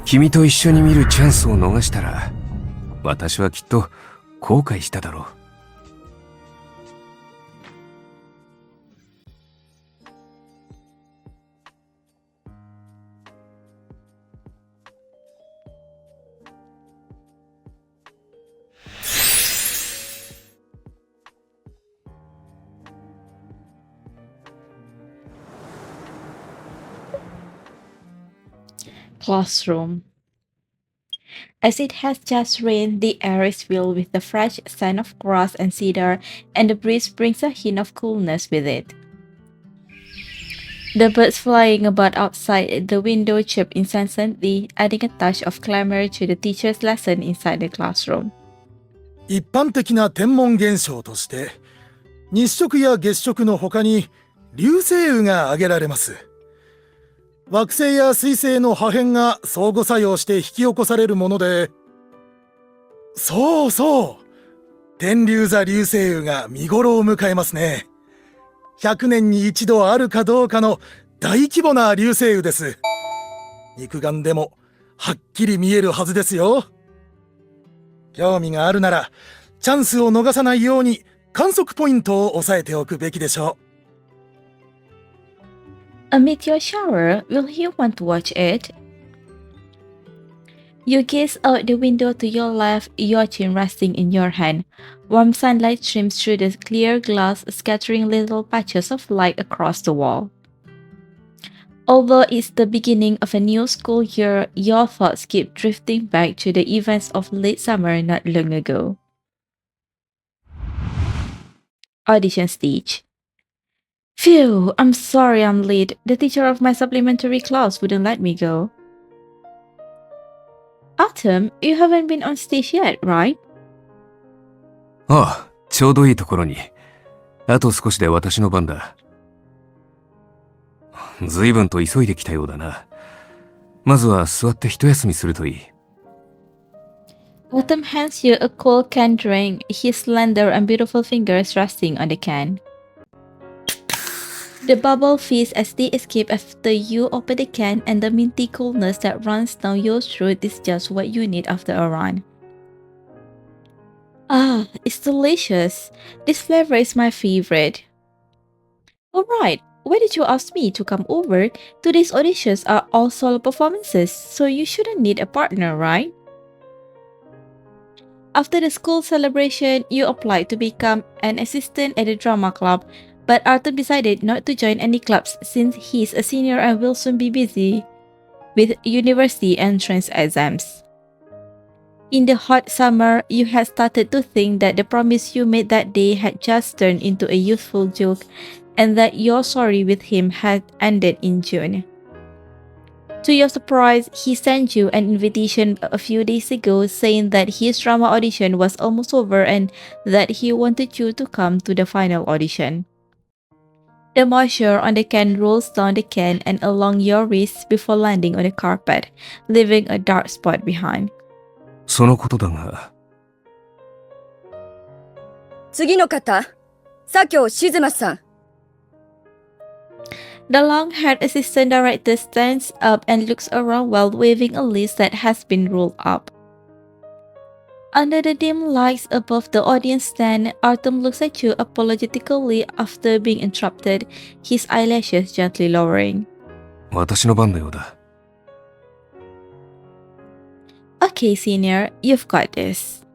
君と一緒に見るチャンスを逃したら、私はきっと後悔しただろう。Classroom. As it has just rained, the air is filled with the fresh scent of grass and cedar, and the breeze brings a hint of coolness with it. The birds flying about outside the window chirp incessantly, adding a touch of clamor to the teacher's lesson inside the classroom. 一般的な天文現象として日食や月食の他に流星雨が挙げられます。惑星や彗星の破片が相互作用して引き起こされるもので、そうそう、天竜座流星雨が見頃を迎えますね。100年に一度あるかどうかの大規模な流星雨です。肉眼でもはっきり見えるはずですよ。興味があるならチャンスを逃さないように観測ポイントを押さえておくべきでしょう。A meteor shower, will you want to watch it? You gaze out the window to your left, your chin resting in your hand. Warm sunlight streams through the clear glass, scattering little patches of light across the wall. Although it's the beginning of a new school year, your thoughts keep drifting back to the events of late summer not long ago. Audition stage. Phew, I'm sorry I'm late. The teacher of my supplementary class wouldn't let me go. Artem, you haven't been on stage yet, right? ああ、ちょうどいいところに。あと少しで私の番だ。随分と急いできたようだな。まずは座って一休みするといい。Artem hands you a cold canned drink, his slender and beautiful fingers resting on the can. The bubble fizz as they escape after you open the can, and the minty coolness that runs down your throat is just what you need after a run. Ah, it's delicious. This flavor is my favorite. Alright, why did you ask me to come over? Today's auditions are all solo performances, so you shouldn't need a partner, right? After the school celebration, you applied to become an assistant at the drama club, but Artem decided not to join any clubs since he's a senior and will soon be busy with university entrance exams. In the hot summer, you had started to think that the promise you made that day had just turned into a youthful joke, and that your story with him had ended in June. To your surprise, he sent you an invitation a few days ago saying that his drama audition was almost over and that he wanted you to come to the final audition. The moisture on the can rolls down the can and along your wrists before landing on the carpet, leaving a dark spot behind. そのことだが。次の方、左京静馬さん。The long-haired assistant director stands up and looks around while waving a list that has been rolled up. Under the dim lights above the audience stand, Artem looks at you apologetically after being interrupted, his eyelashes gently lowering. 私の番のようだ。Okay, senior, you've got this.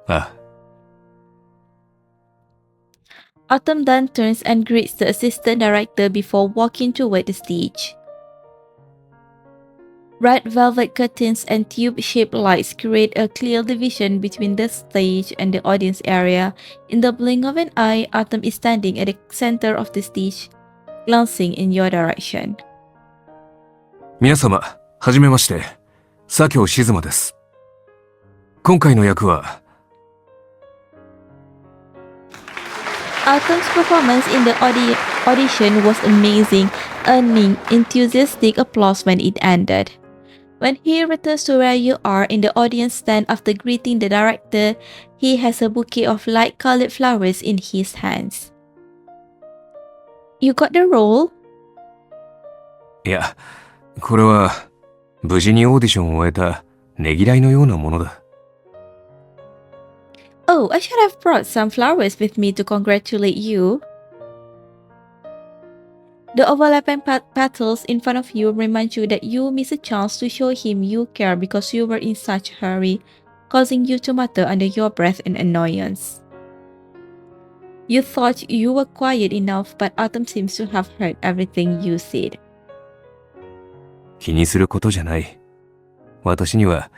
ああ。Artem then turns and greets the assistant director before walking toward the stage. Red velvet curtains and tube-shaped lights create a clear division between the stage and the audience area. In the blink of an eye, Artem is standing at the center of the stage, glancing in your direction. 皆様、はじめまして。左京静馬です。今回の役は、Artem's performance in the audition was amazing, earning enthusiastic applause when it ended. When he returns to where you are in the audience stand after greeting the director, he has a bouquet of light-colored flowers in his hands. You got the role? いや、これは無事にオーディションを終えたねぎらいのようなものだ。Oh, I should have brought some flowers with me to congratulate you. The overlapping petals in front of you remind you that you missed a chance to show him you care because you were in such a hurry, causing you to mutter under your breath in annoyance. You thought you were quiet enough, but Artem seems to have heard everything you said. 気にすることじゃない。私には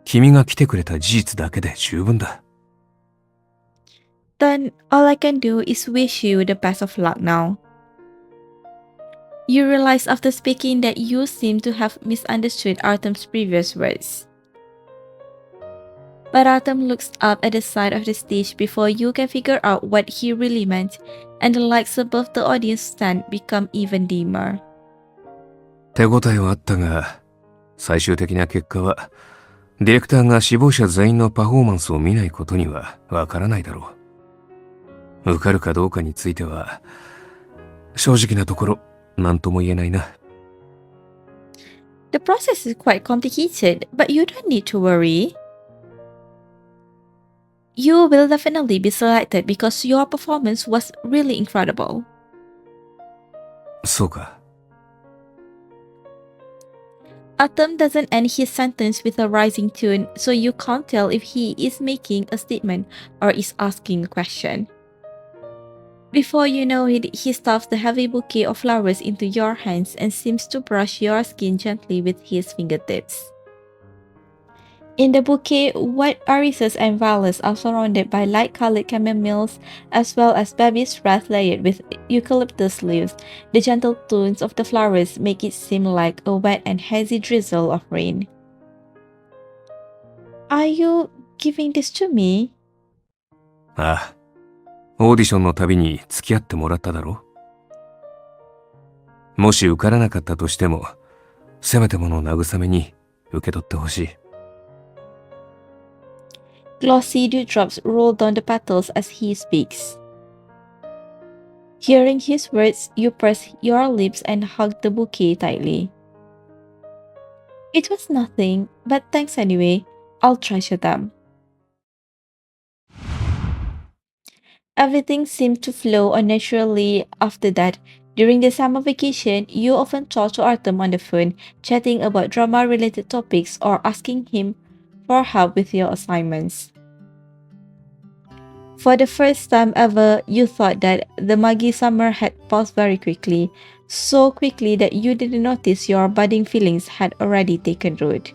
君が来てくれた事実だけで十分だ。Then all I can do is wish you the best of luck now. You realize after speaking that you seem to have misunderstood Artem's previous words. But Artem looks up at the side of the stage before you can figure out what he really meant, and the lights above the audience stand become even dimmer. 手応えはあったが、最終的な結果は、ディレクターが死亡者全員のパフォーマンスを見ないことにはわからないだろう。受かるかどうかについては、正直なところ、何とも言えないな。The process is quite complicated, but you don't need to worry. You will definitely be selected because your performance was really incredible. そうか。Artem doesn't end his sentence with a rising tone, so you can't tell if he is making a statement or is asking a question. Before you know it, he stuffs the heavy bouquet of flowers into your hands and seems to brush your skin gently with his fingertips. In the bouquet, white irises and violets are surrounded by light-colored camelia as well as baby's breath layered with eucalyptus leaves. The gentle tones of the flowers make it seem like a wet and hazy drizzle of rain. Are you giving this to me? ああ。オーディションのたびに付き合ってもらっただろう。もし受からなかったとしても、せめてもの慰めに受け取ってほしい。Glossy dewdrops roll down the petals as he speaks. Hearing his words, you press your lips and hug the bouquet tightly. It was nothing, but thanks anyway. I'll treasure them. Everything seemed to flow unnaturally after that. During the summer vacation, you often talked to Artem on the phone, chatting about drama-related topics or asking him for help with your assignments. For the first time ever, you thought that the muggy summer had passed very quickly, so quickly that you didn't notice your budding feelings had already taken root.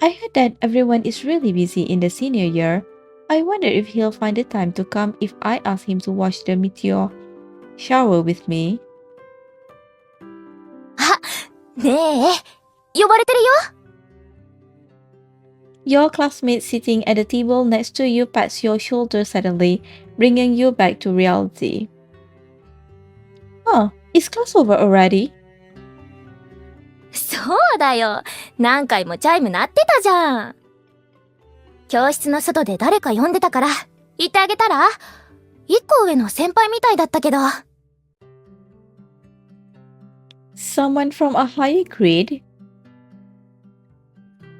I heard that everyone is really busy in the senior year. I wonder if he'll find the time to come if I ask him to watch the meteor shower with me. ねえ、呼ばれてるよ。Your classmate sitting at the table next to you pats your shoulder suddenly, bringing you back to reality. Oh, is class over already? そうだよ。何回もチャイム鳴ってたじゃん。教室の外で誰か呼んでたから、行ってあげたら？一個上の先輩みたいだったけど。Someone from a higher grade?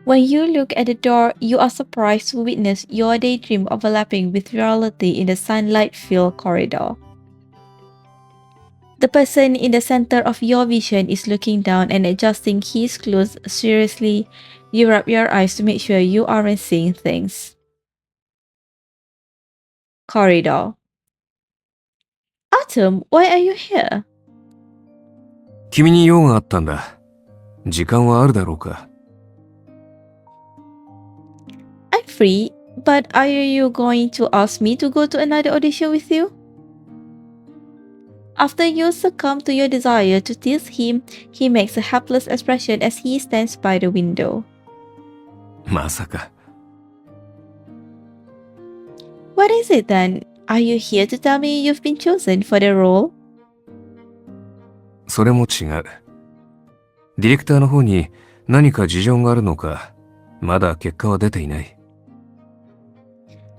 When you look at the door, you are surprised to witness your daydream overlapping with reality in the sunlight-filled corridor. The person in the center of your vision is looking down and adjusting his clothes seriously. You rub your eyes to make sure you aren't seeing things. Corridor. Artem, why are you here? 君に用があったんだ。時間はあるだろうか。I'm free, but are you going to ask me to go to another audition with you? After you succumb to your desire to tease him, he makes a helpless expression as he stands by the window. まさか。What is it then? Are you here to tell me you've been chosen for the role? それも違う。ディレクターの方に何か事情があるのか、まだ結果は出ていない。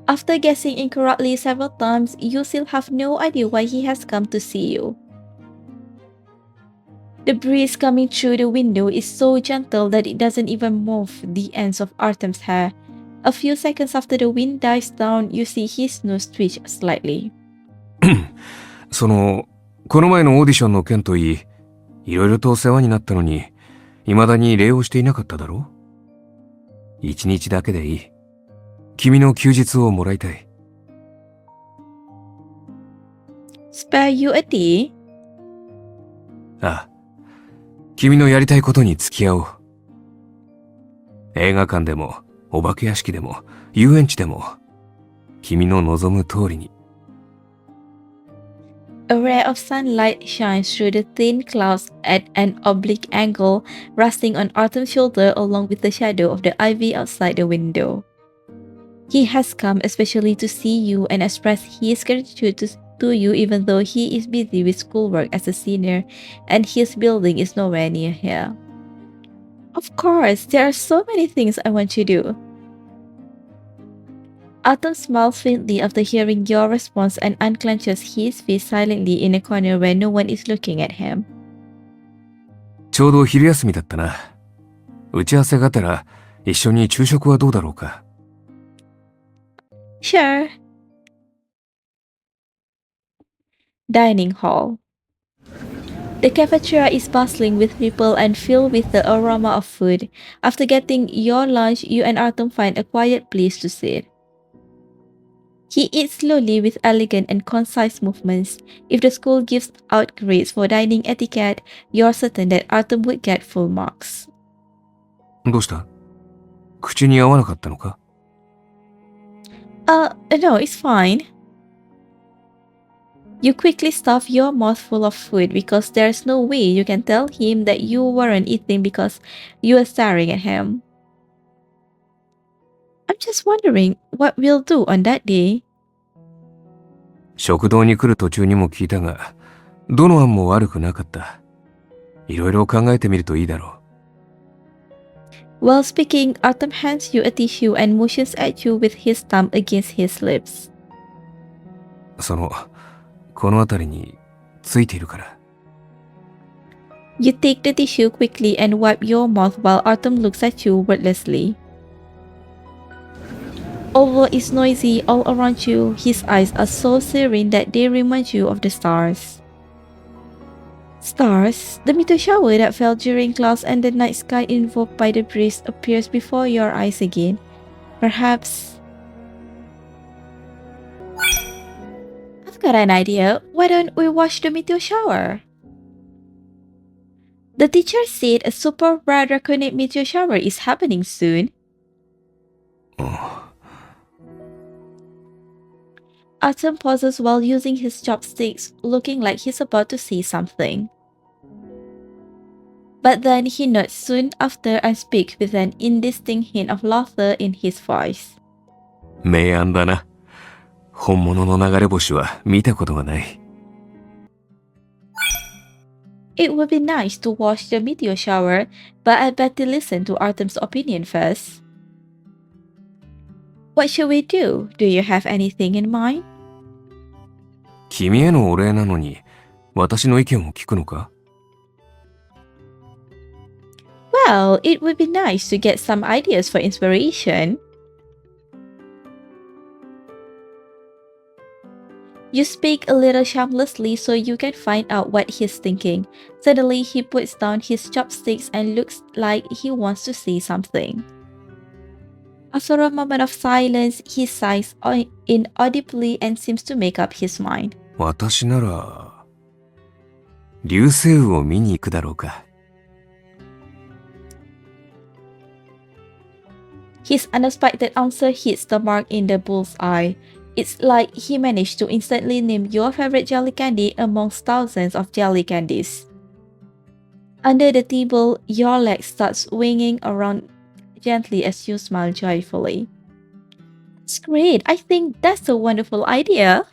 After guessing incorrectly several times, you still have no idea why he has come to see you. The breeze coming through the window is so gentle that it doesn't even move the ends of Artem's hair. A few seconds after the wind dies down, you see his nose twitch slightly. この前のオーディションの件といい、いろいろと世話になったのに、未だに礼をしていなかっただろう？一日だけでいい。君の休日をもらいたい。Spare you a day? ああ。君のやりたいことに付き合おう。映画館でも、お化け屋敷でも、遊園地でも、君の望む通りに。A ray of sunlight shines through the thin clouds at an oblique angle, resting on Artem's shoulder along with the shadow of the ivy outside the window. He has come especially to see you and express his gratitude to you even though he is busy with schoolwork as a senior and his building is nowhere near here. Of course, there are so many things I want to do. Artem smiles faintly after hearing your response and unclenches his fist silently in a corner where no one is looking at him. ちょうど昼休みだったな。打ち合わせがてら一緒に昼食はどうだろうか。Sure. Dining hall. The cafeteria is bustling with people and filled with the aroma of food. After getting your lunch, you and Artem find a quiet place to sit. He eats slowly with elegant and concise movements. If the school gives out grades for dining etiquette, you're certain that Artem would get full marks. どうした？口に合わなかったのか？ No, it's fine. You quickly stuff your mouth full of food because there's no way you can tell him that you weren't eating because you were staring at him. I'm just wondering what we'll do on that day. 食堂に来る途中にも聞いたが、どの案も悪くなかった。いろいろ考えてみるといいだろう。While speaking, Artem hands you a tissue and motions at you with his thumb against his lips. この辺りについているから。You take the tissue quickly and wipe your mouth while Artem looks at you wordlessly. Although it's noisy all around you, his eyes are so serene that they remind you of the stars. Stars? The meteor shower that fell during class and the night sky invoked by the breeze appears before your eyes again. Perhaps... I've got an idea. Why don't we watch the meteor shower? The teacher said a super rare draconic meteor shower is happening soon. Artem pauses while using his chopsticks, looking like he's about to say something. But then he nods soon after and speaks with an indistinct hint of laughter in his voice. 明暗だな。本物の流れ星は見たことがない。It would be nice to watch the meteor shower, but I'd better listen to Artem's opinion first. What should we do? Do you have anything in mind? 君へのお礼なのに、私の意見を聞くのか？ Well, it would be nice to get some ideas for inspiration. You speak a little shamelessly so you can find out what he's thinking. Suddenly, he puts down his chopsticks and looks like he wants to say something. After a moment of silence, he sighs inaudibly and seems to make up his mind. 私なら、流星雨を見に行くだろうか。His unexpected answer hits the mark in the bull's eye. It's like he managed to instantly name your favorite jelly candy amongst thousands of jelly candies. Under the table, your leg starts swinging around gently as you smile joyfully. That's great. I think that's a wonderful idea.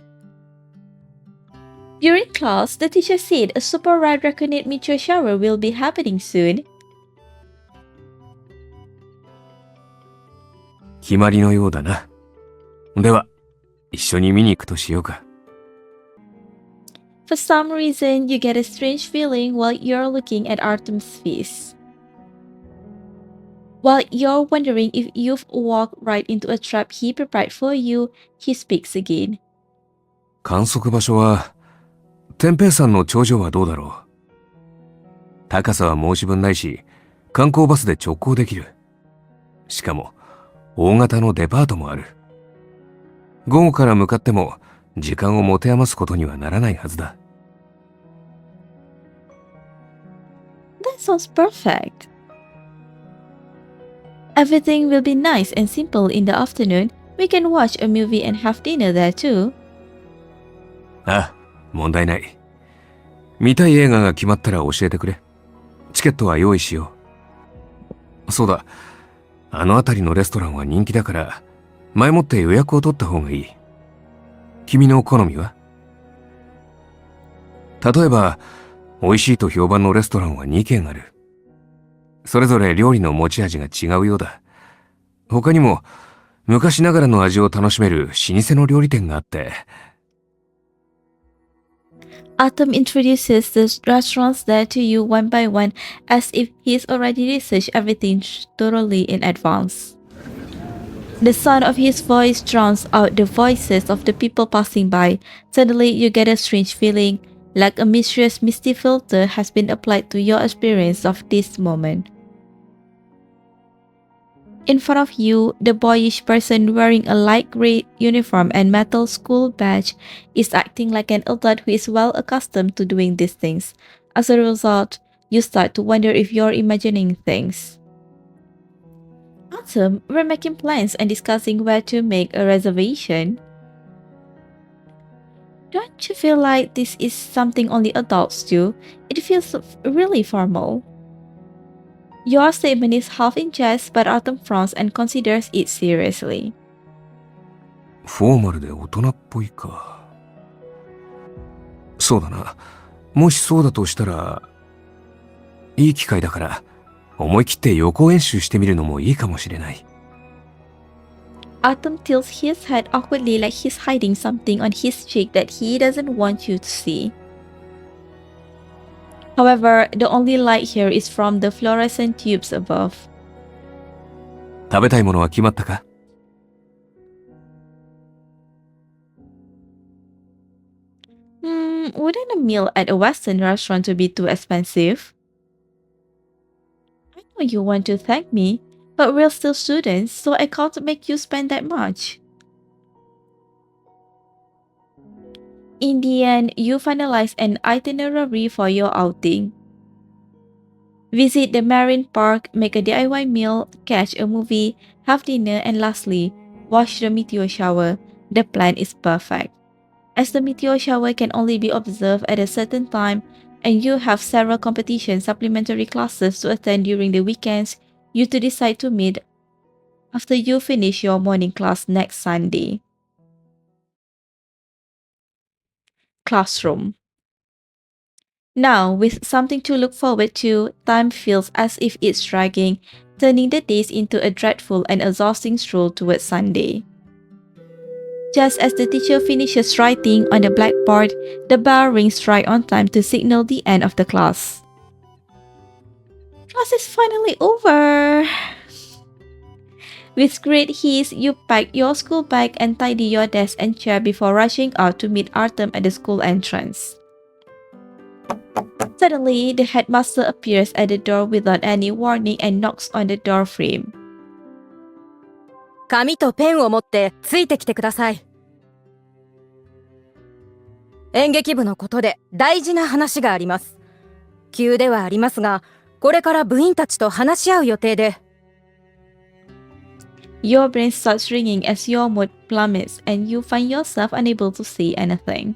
During class, the teacher said a super rare draconic meteor shower will be happening soon. 決まりのようだな。では、一緒に見に行くとしようか。For some reason, you get a strange feeling while you're looking at Artem's face. While you're wondering if you've walked right into a trap he prepared for you, he speaks again. 観測場所は、天平山の頂上はどうだろう。高さは申し分ないし、観光バスで直行できる。しかも、大型のデパートもある。午後から向かっても、時間を持て余すことにはならないはずだ。That sounds perfect. Everything will be nice and simple in the afternoon. We can watch a movie and have dinner there too. ああ、問題ない。見たい映画が決まったら教えてくれ。チケットは用意しよう。そうだ、あの辺りのレストランは人気だから、前もって予約を取った方がいい。君の好みは？例えば、美味しいと評判のレストランは2軒ある。それぞれ料理の持ち味が違うようだ。他にも、昔ながらの味を楽しめる老舗の料理店があって。Artem introduces the restaurants there to you one by one as if he's already researched everything thoroughly in advance. The sound of his voice drowns out the voices of the people passing by. Suddenly, you get a strange feeling, like a mysterious misty filter has been applied to your experience of this moment. In front of you, the boyish person wearing a light gray uniform and metal school badge is acting like an adult who is well accustomed to doing these things. As a result, you start to wonder if you're imagining things. Artem, we're making plans and discussing where to make a reservation. Don't you feel like this is something only adults do? It feels really formal. Your statement is half in jest, but Artem frowns and considers it seriously. フォーマルで大人っぽいか。そうだな。もしそうだとしたら、いい機会だから、思い切って予行演習してみるのもいいかもしれない。Artem tilts his head awkwardly like he's hiding something on his cheek that he doesn't want you to see. However, the only light here is from the fluorescent tubes above. 食べたいものは決まったか？ Wouldn't a meal at a Western restaurant to be too expensive? I know you want to thank me, but we're still students, so I can't make you spend that much. In the end, you finalize an itinerary for your outing. Visit the marine park, make a DIY meal, catch a movie, have dinner, and lastly, watch the meteor shower. The plan is perfect. As the meteor shower can only be observed at a certain time, and you have several competition supplementary classes to attend during the weekends, you two decide to meet after you finish your morning class next Sunday. Classroom. Now, with something to look forward to, time feels as if it's dragging, turning the days into a dreadful and exhausting stroll towards Sunday. Just as the teacher finishes writing on the blackboard, the bell rings right on time to signal the end of the class. Class is finally over! With great haste, you pack your school bag and tidy your desk and chair before rushing out to meet Artem at the school entrance. Suddenly, the headmaster appears at the door without any warning and knocks on the door frame. 紙とペンを持ってついてきてください。演劇部のことで大事な話があります。急ではありますが、これから部員たちと話し合う予定で。Your brain starts ringing as your mood plummets and you find yourself unable to see anything.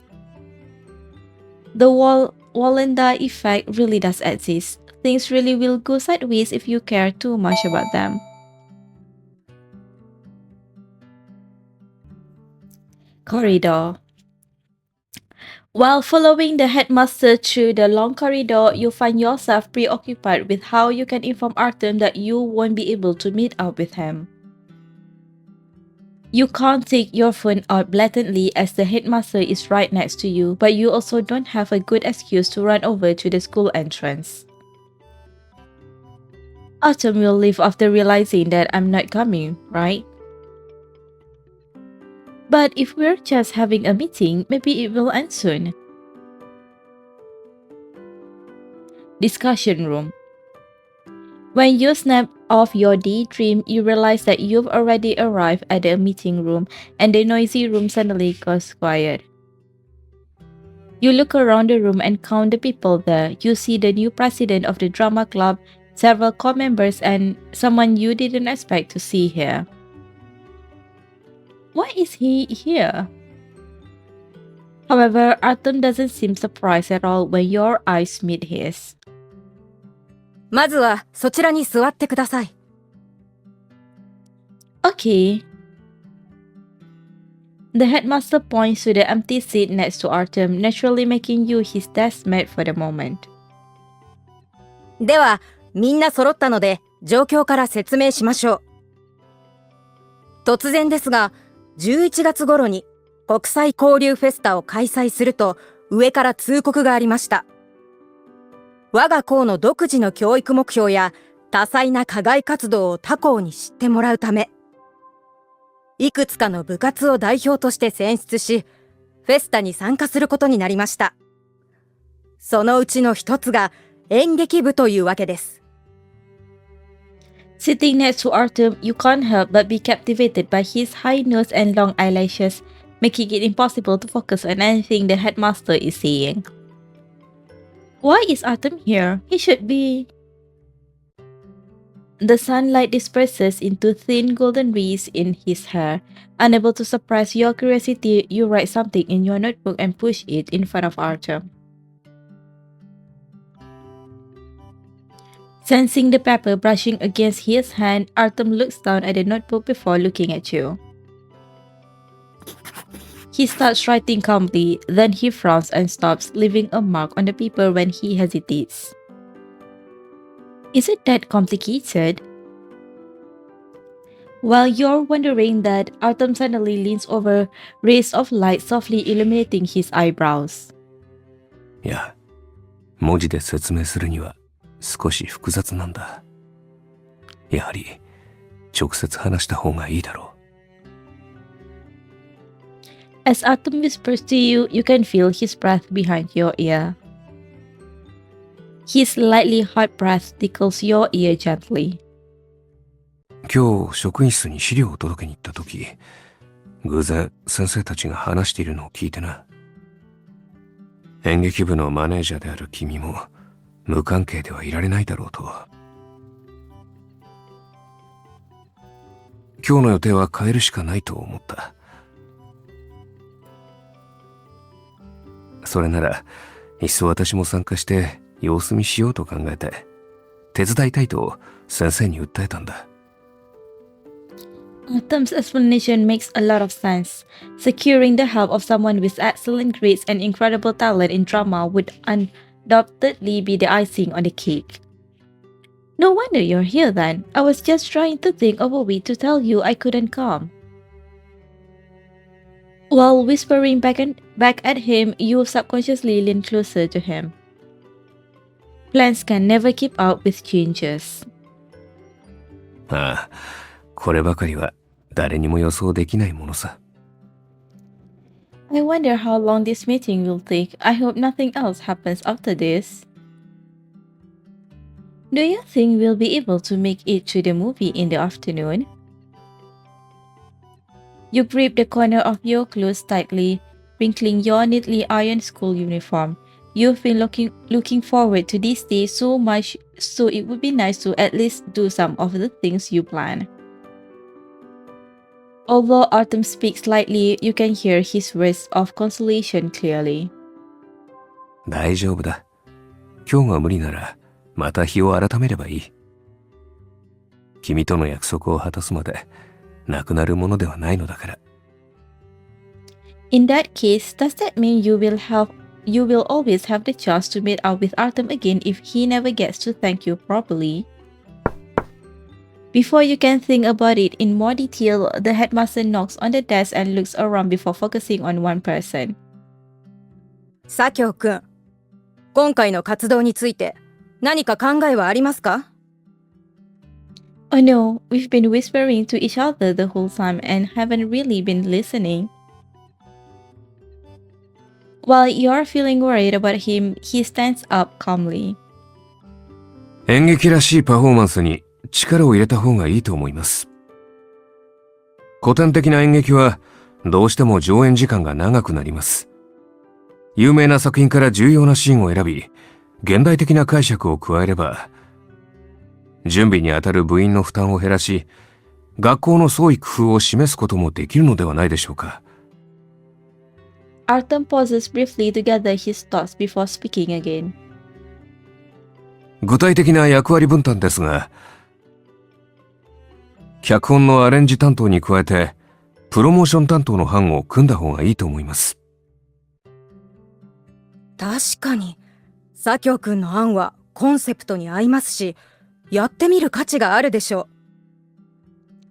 The Wallenda effect really does exist. Things really will go sideways if you care too much about them. Corridor. While following the headmaster through the long corridor, you find yourself preoccupied with how you can inform Artem that you won't be able to meet up with him. You can't take your phone out blatantly as the headmaster is right next to you, but you also don't have a good excuse to run over to the school entrance. Artem will leave after realizing that I'm not coming, right? But if we're just having a meeting, maybe it will end soon. Discussion room. When you snap off your daydream, you realize that you've already arrived at the meeting room and the noisy room suddenly goes quiet. You look around the room and count the people there. You see the new president of the drama club, several core members, and someone you didn't expect to see here. Why is he here? However, Artem doesn't seem surprised at all when your eyes meet his. まずはそちらに座ってください。Okay. The headmaster points to the empty seat next to Artem, naturally making you his deskmate for the moment. では、みんな揃ったので状況から説明しましょう。突然ですが、11月頃に国際交流フェスタを開催すると上から通告がありました。我が校の独自の教育目標や多彩な課外活動を他校に知ってもらうため、いくつかの部活を代表として選出し、フェスタに参加することになりました。そのうちの一つが演劇部というわけです。Sitting next to Artem, you can't help but be captivated by his high nose and long eyelashes, making it impossible to focus on anything the headmaster is saying. Why is Artem here? He should be... The sunlight disperses into thin golden rays in his hair. Unable to suppress your curiosity, you write something in your notebook and push it in front of Artem. Sensing the paper brushing against his hand, Artem looks down at the notebook before looking at you. He starts writing calmly, then he frowns and stops, leaving a mark on the paper when he hesitates. Is it that complicated? While you're wondering that, Artem suddenly leans over, rays of light softly illuminating his eyebrows. いや、文字で説明するには少し複雑なんだ。やはり直接話した方がいいだろう。As Artem whispers to you, you can feel his breath behind your ear. His slightly hot breath tickles your ear gently. 今日職員室に資料を届けに行った時、偶然先生たちが話しているのを聞いてな。演劇部のマネージャーである君も無関係ではいられないだろうと。今日の予定は変えるしかないと思った。それならいっそ私も参加して様子見しようと考えて手伝いたいと先生に訴えたんだ。Artem's explanation makes a lot of sense. Securing the help of someone with excellent grades and incredible talent in drama would undoubtedly be the icing on the cake. No wonder you're here then. I was just trying to think of a way to tell you I couldn't come. While whispering back at him, you subconsciously lean closer to him. Plans can never keep up with changes. ああ、こればかりは誰にも予想できないものさ。I wonder how long this meeting will take. I hope nothing else happens after this. Do you think we'll be able to make it to the movie in the afternoon? You grip the corner of your clothes tightly, wrinkling your neatly ironed school uniform. You've been looking forward to this day so much, so it would be nice to at least do some of the things you plan. Although Artem speaks lightly, you can hear his words of consolation clearly. 大丈夫だ。今日が無理ならまた日を改めればいい。君との約束を果たすまでなくなるものではないのだから。In that case, does that mean you will always have the chance to meet up with Artem again if he never gets to thank you properly? Before you can think about it in more detail, the headmaster knocks on the desk and looks around before focusing on one person. 左京くん、今回の活動について何か考えはありますか？ Oh no, we've been whispering to each other the whole time and haven't really been listening. While you're feeling worried about him, he stands up calmly. 演劇らしいパフォーマンスに力を入れた方がいいと思います。古典的な演劇はどうしても上演時間が長くなります。有名な作品から重要なシーンを選び、現代的な解釈を加えれば、準備にあたる部員の負担を減らし、学校の創意工夫を示すこともできるのではないでしょうか。Artem pauses briefly to gather his thoughts before speaking again. 具体的な役割分担ですが、脚本のアレンジ担当に加えて、プロモーション担当の班を組んだ方がいいと思います。確かに、左京くんの案はコンセプトに合いますし、やってみる価値があるでしょ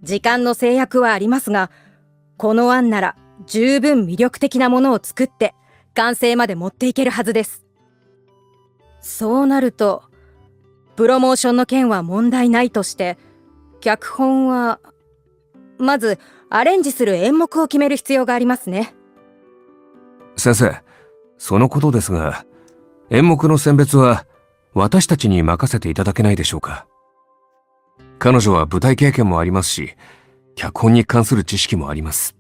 う。時間の制約はありますが、この案なら十分魅力的なものを作って完成まで持っていけるはずです。そうなると、プロモーションの件は問題ないとして、脚本はまずアレンジする演目を決める必要がありますね。先生、そのことですが、演目の選別は私たちに任せていただけないでしょうか。彼女は舞台経験もありますし、脚本に関する知識もあります。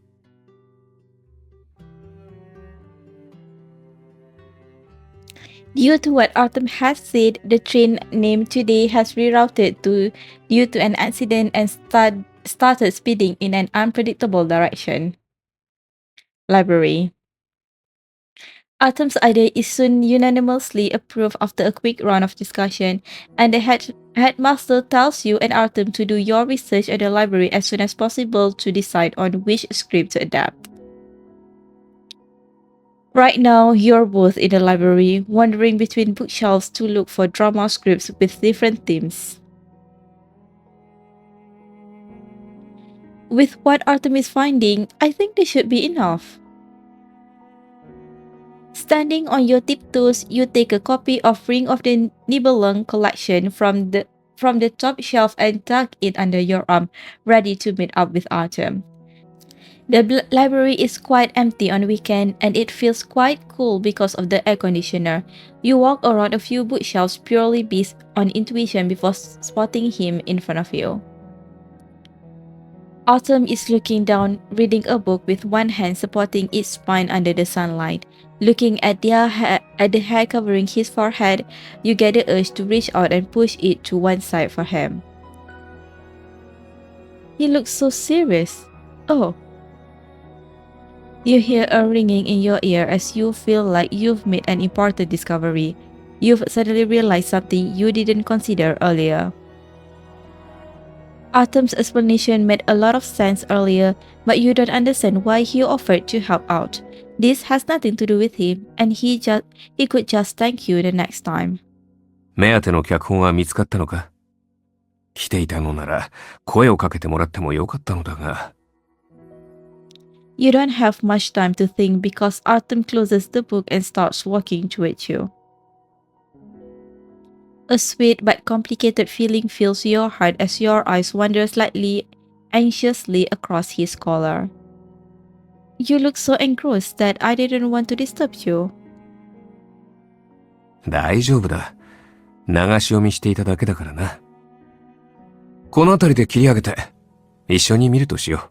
Due to what Artem has said, the train named today has rerouted due to an accident and started speeding in an unpredictable direction. Library. Artem's idea is soon unanimously approved after a quick round of discussion, and the headmaster tells you and Artem to do your research at the library as soon as possible to decide on which script to adapt. Right now, you're both in the library, wandering between bookshelves to look for drama scripts with different themes. With what Artem is finding, I think this should be enough. Standing on your tiptoes, you take a copy of Ring of the Nibelung collection from the top shelf and tuck it under your arm, ready to meet up with Artem. The library is quite empty on weekend and it feels quite cool because of the air conditioner. You walk around a few bookshelves purely based on intuition before spotting him in front of you. Artem is looking down, reading a book with one hand supporting its spine under the sunlight. Looking at the hair covering his forehead, you get the urge to reach out and push it to one side for him. He looks so serious. Oh. You hear a ringing in your ear as you feel like you've made an important discovery. You've suddenly realized something you didn't consider earlier. Artem's explanation made a lot of sense earlier, but you don't understand why he offered to help out. This has nothing to do with him, and he could just thank you the next time. 目当ての脚本は見つかったのか？来ていたのなら声をかけてもらってもよかったのだが。You don't have much time to think because Artem closes the book and starts walking towards you. A sweet but complicated feeling fills your heart as your eyes wander slightly anxiously across his collar. You look so engrossed that I didn't want to disturb you. 大丈夫だ。流し読みしていただけだからな。この辺りで切り上げて、一緒に見るとしよう。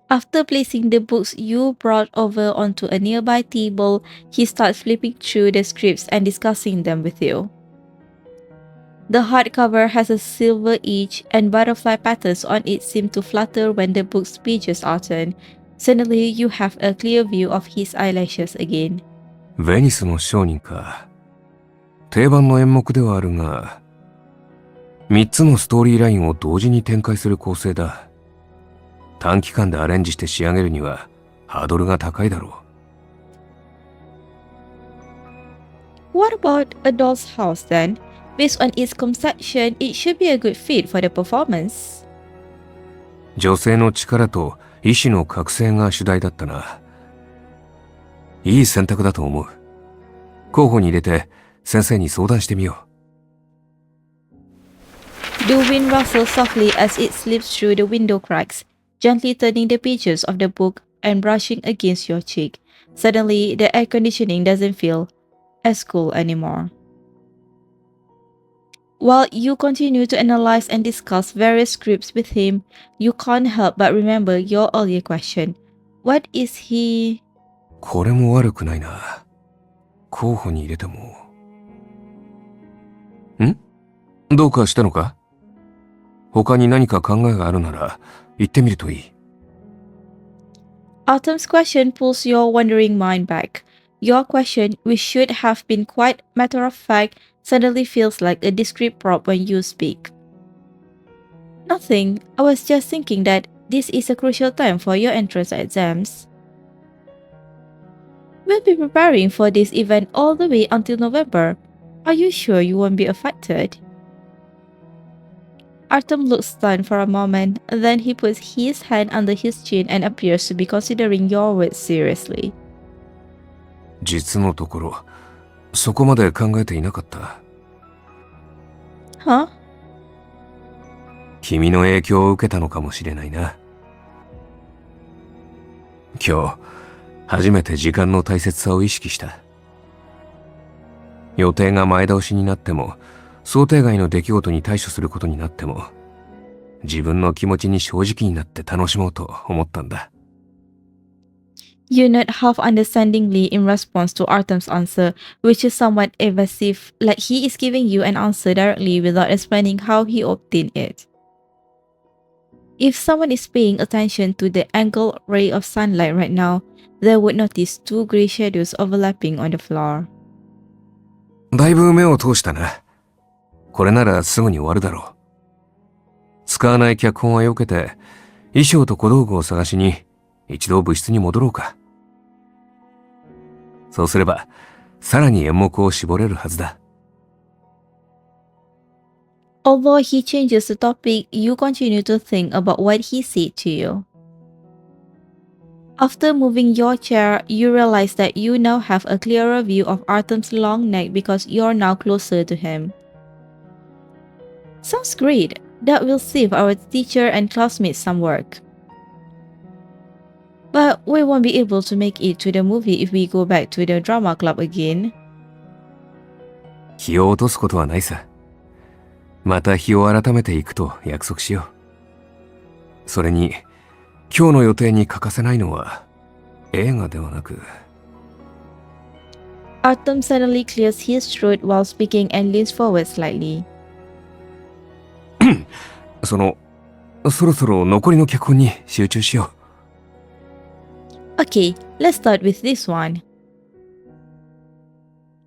After placing the books you brought over onto a nearby table, he starts flipping through the scripts and discussing them with you. The hardcover has a silver edge and butterfly patterns on it seem to flutter when the book's pages are turned. Suddenly, you have a clear view of his eyelashes again. ベニスの商人か。定番の演目ではあるが、3つのストーリーラインを同時に展開する構成だ。短期間でアレンジして仕上げるにはハードルが高いだろう。What about A Doll's House then? Based on its conception, it should be a good fit for the performance. 女性の力と意志の覚醒が主題だったな。いい選択だと思う。候補に入れて先生に相談してみよう。The wind rustles softly as it slips through the window cracks, gently turning the pages of the book and brushing against your cheek. Suddenly, the air conditioning doesn't feel as cool anymore. While you continue to analyze and discuss various scripts with him, you can't help but remember your earlier question. What is he? これも悪くないな。候補に入れても。どうかしたのか？他に何か考えがあるなら言ってみるといい。Artem's question pulls your wandering mind back. Your question, which should have been quite matter of fact, suddenly feels like a discreet prop when you speak. Nothing. I was just thinking that this is a crucial time for your entrance exams. We'll be preparing for this event all the way until November. Are you sure you won't be affected? Artem looks stunned for a moment, then he puts his hand under his chin and appears to be considering your words seriously. 実のところ、そこまで考えていなかった。Huh? 君の影響を受けたのかもしれないな。今日、初めて時間の大切さを意識した。予定が前倒しになっても、想定外の出来事に対処することになっても、自分の気持ちに正直になって楽しもうと思ったんだ。You nod half understandingly in response to Artem's answer, which is somewhat evasive, like he is giving you an answer directly without explaining how he obtained it. If someone is paying attention to the angled ray of sunlight right now, they would notice two grey shadows overlapping on the floor. だいぶ目を通したな。これならすぐに終わるだろう。使わない脚本は避けて、衣装と小道具を探しに、一度部室に戻ろうか。そうすれば、さらに演目を絞れるはずだ。Although he changes the topic, you continue to think about what he said to you. After moving your chair, you realize that you now have a clearer view of Artem's long neck because you're now closer to him. Sounds great. That will save our teacher and classmates some work. But we won't be able to make it to the movie if we go back to the drama club again. 日を落とすことはないさ。また日を改めていくと約束しよう。それに、今日の予定に欠かせないのは、映画ではなく。Artem suddenly clears his throat while speaking and leans forward slightly. そろそろ残りの脚本に集中しよう。Okay, let's start with this one.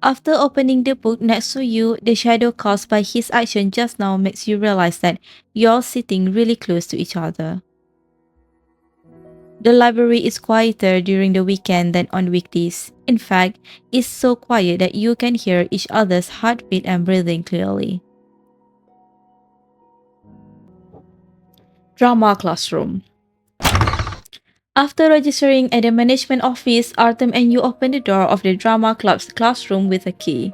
After opening the book next to you, the shadow caused by his action just now makes you realize that you're sitting really close to each other. The library is quieter during the weekend than on weekdays. In fact, it's so quiet that you can hear each other's heartbeat and breathing clearly. Drama classroom. After registering at the management office, Artem and you open the door of the drama club's classroom with a key.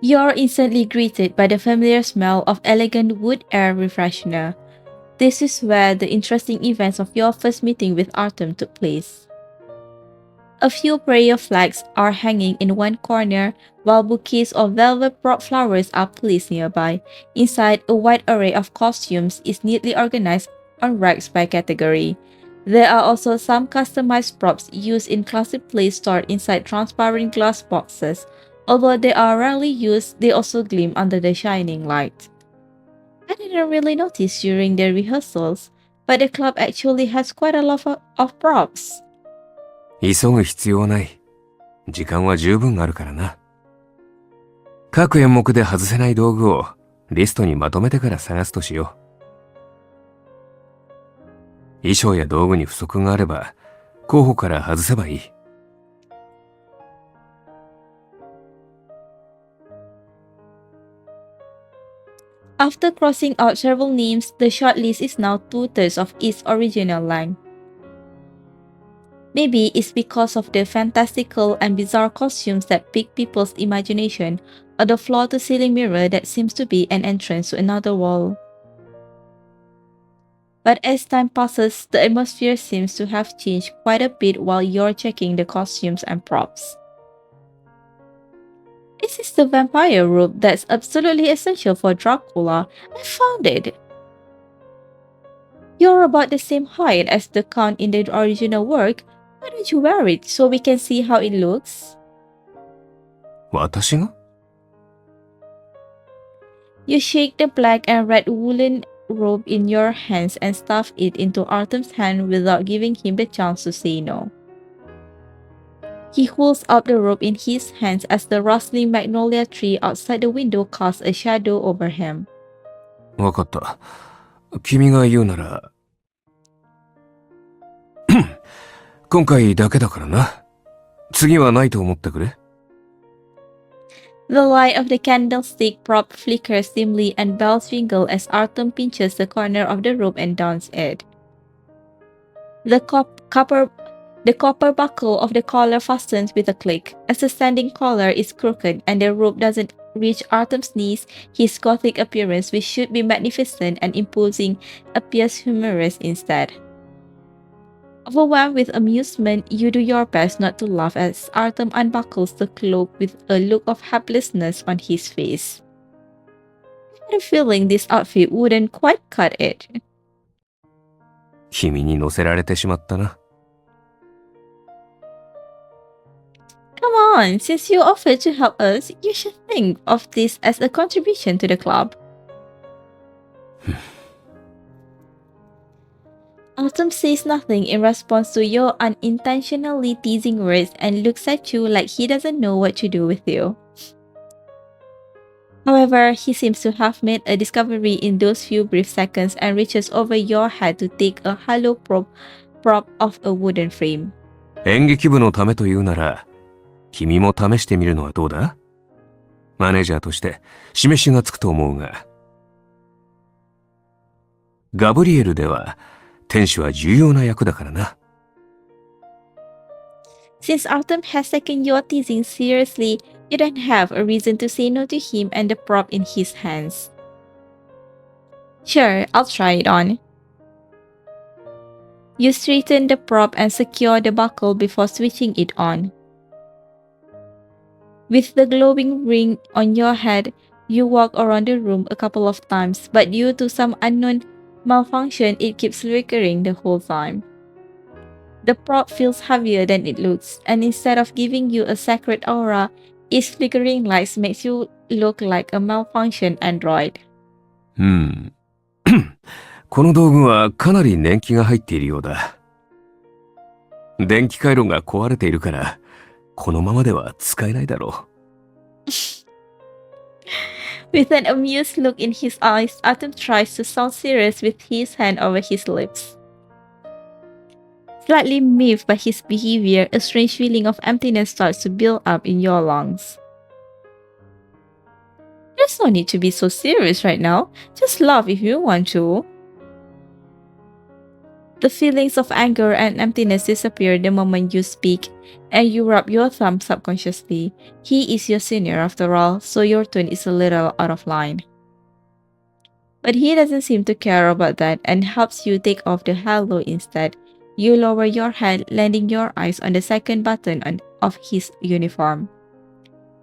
You are instantly greeted by the familiar smell of elegant wood air refreshener. This is where the interesting events of your first meeting with Artem took place. A few prayer flags are hanging in one corner, while bouquets of velvet-brought flowers are placed nearby. Inside, a wide array of costumes is neatly organized on racks by category. There are also some customized props used in classic plays stored inside transparent glass boxes. Although they are rarely used, they also gleam under the shining light. I didn't really notice during the rehearsals, but the club actually has quite a lot of props. 急ぐ必要はない。時間は十分あるからな。各演目で外せない道具をリストにまとめてから探すとしよう。衣装や道具に不足があれば、候補から外せばいい。After crossing out several names, the shortlist is now 2/3 of its original length. Maybe it's because of the fantastical and bizarre costumes that pique people's imagination, or the floor-to-ceiling mirror that seems to be an entrance to another world. But as time passes, the atmosphere seems to have changed quite a bit while you're checking the costumes and props. This is the vampire robe that's absolutely essential for Dracula. I found it. You're about the same height as the Count in the original work. Why don't you wear it so we can see how it looks? 私が You shake the black and red woolen robe in your hands and stuff it into Artem's hand without giving him the chance to say no. He holds up the robe in his hands as the rustling magnolia tree outside the window casts a shadow over him. わかった。君が言うなら。今回だけだからな。次はないと思ってくれ。The light of the candlestick prop flickers dimly and bells jingle as Artem pinches the corner of the robe and dons it. The copper buckle of the collar fastens with a click. As the standing collar is crooked and the robe doesn't reach Artem's knees, his gothic appearance, which should be magnificent and imposing, appears humorous instead. Overwhelmed with amusement, you do your best not to laugh as Artem unbuckles the cloak with a look of helplessness on his face. I had a feeling this outfit wouldn't quite cut it. 君に乗せられてしまったな。Come on, since you offered to help us, you should think of this as a contribution to the club. Autumn says nothing in response to your unintentionally teasing words and looks at you like he doesn't know what to do with you. However, he seems to have made a discovery in those few brief seconds and reaches over your head to take a hollow prop of a wooden frame. 演劇部のためというなら、君も試してみるのはどうだ？マネージャーとして示しがつくと思うが。ガブリエルでは、天使は重要な役だからな。Since Artem has taken your teasing seriously, you don't have a reason to say no to him and the prop in his hands. Sure, I'll try it on. You straighten the prop and secure the buckle before switching it on. With the glowing ring on your head, you walk around the room a couple of times, but due to some unknown malfunction, it keeps flickering the whole time. The prop feels heavier than it looks, and instead of giving you a sacred aura, its flickering lights makes you look like a malfunctioned android. この道具はかなり年季が入っているようだ。電気回路が壊れているから、このままでは使えないだろう。With an amused look in his eyes, Artem tries to sound serious with his hand over his lips. Slightly miffed by his behavior, a strange feeling of emptiness starts to build up in your lungs. There's no need to be so serious right now. Just laugh if you want to. The feelings of anger and emptiness disappear the moment you speak, and you rub your thumb subconsciously. He is your senior after all, so your tone is a little out of line. But he doesn't seem to care about that and helps you take off the halo instead. You lower your head, landing your eyes on the second button of his uniform.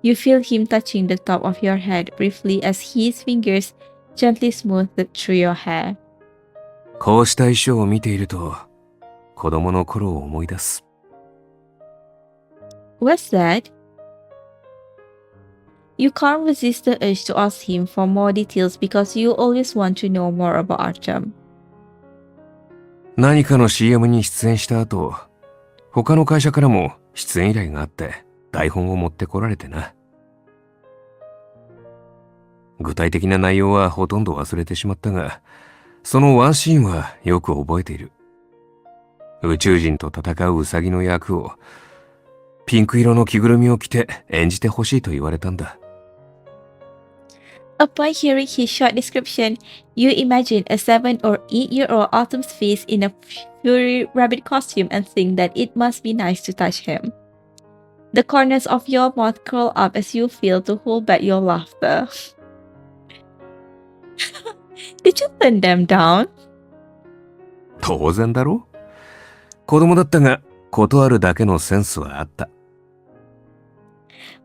You feel him touching the top of your head briefly as his fingers gently smooth through your hair. こうした衣装を見ていると、子供の頃を思い出す。What's that? You can't resist the urge to ask him for more details because you always want to know more about Artem. 何かの CM に出演した後、他の会社からも出演依頼があって台本を持ってこられてな。具体的な内容はほとんど忘れてしまったが、そのワンシーンはよく覚えている。宇宙人と戦うウサギの役をピンク色の着ぐるみを着て演じてほしいと言われたんだ。Upon hearing his short description, you imagine a 7 or 8-year-old Autumn's face in a furry rabbit costume and think that it must be nice to touch him. The corners of your mouth curl up as you feel to hold back your laughter. Did you turn them down? 当然だろ？子供だったが、断るだけのセンスはあった。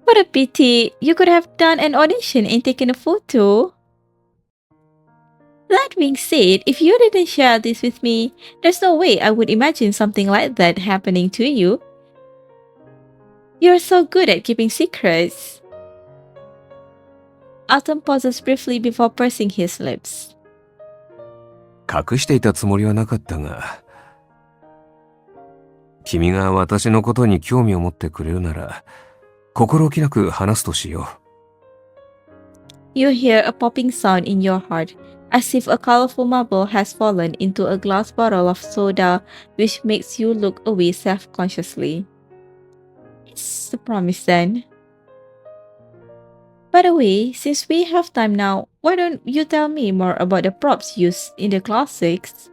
What a pity. You could have done an audition and taken a photo. That being said, if you didn't share this with me, there's no way I would imagine something like that happening to you. You're so good at keeping secrets. Artem pauses briefly before pursing his lips. 隠していたつもりはなかったが、君が私のことに興味を持ってくれるなら、心置きなく話すとしよう。You hear a popping sound in your heart, as if a colorful marble has fallen into a glass bottle of soda, which makes you look away self-consciously. It's a promise then. By the way, since we have time now, why don't you tell me more about the props used in the classics?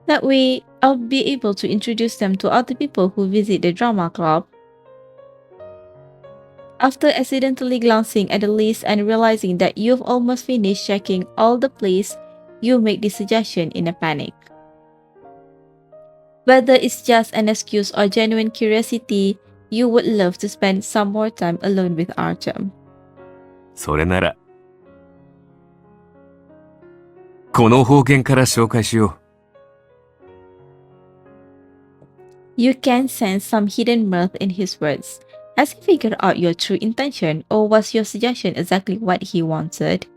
That way, I'll be able to introduce them to other people who visit the drama club. After accidentally glancing at the list and realizing that you've almost finished checking all the plays, you make this suggestion in a panic. Whether it's just an excuse or genuine curiosity, you would love to spend some more time alone with Artem. それなら、この方言から紹介しよう。You can sense some hidden mirth in his words. Has he figured out your true intention, or was your suggestion exactly what he wanted?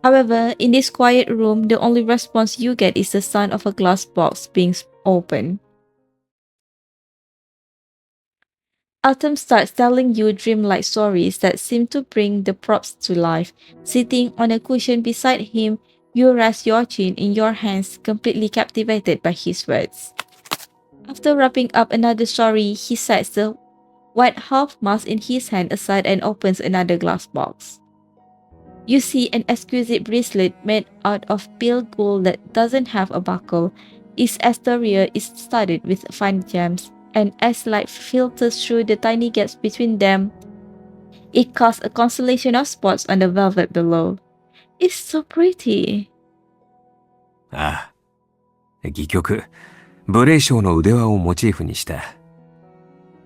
However, in this quiet room, the only response you get is the sound of a glass box being opened. Artem starts telling you dreamlike stories that seem to bring the props to life. Sitting on a cushion beside him, you rest your chin in your hands, completely captivated by his words. After wrapping up another story, he sets the white half mask in his hand aside and opens another glass box. You see an exquisite bracelet made out of pale gold that doesn't have a buckle. Its exterior is studded with fine gems, and as light filters through the tiny gaps between them, it casts a constellation of spots on the velvet below. It's so pretty. ああ、戯曲、無礼賞の腕輪をモチーフにした。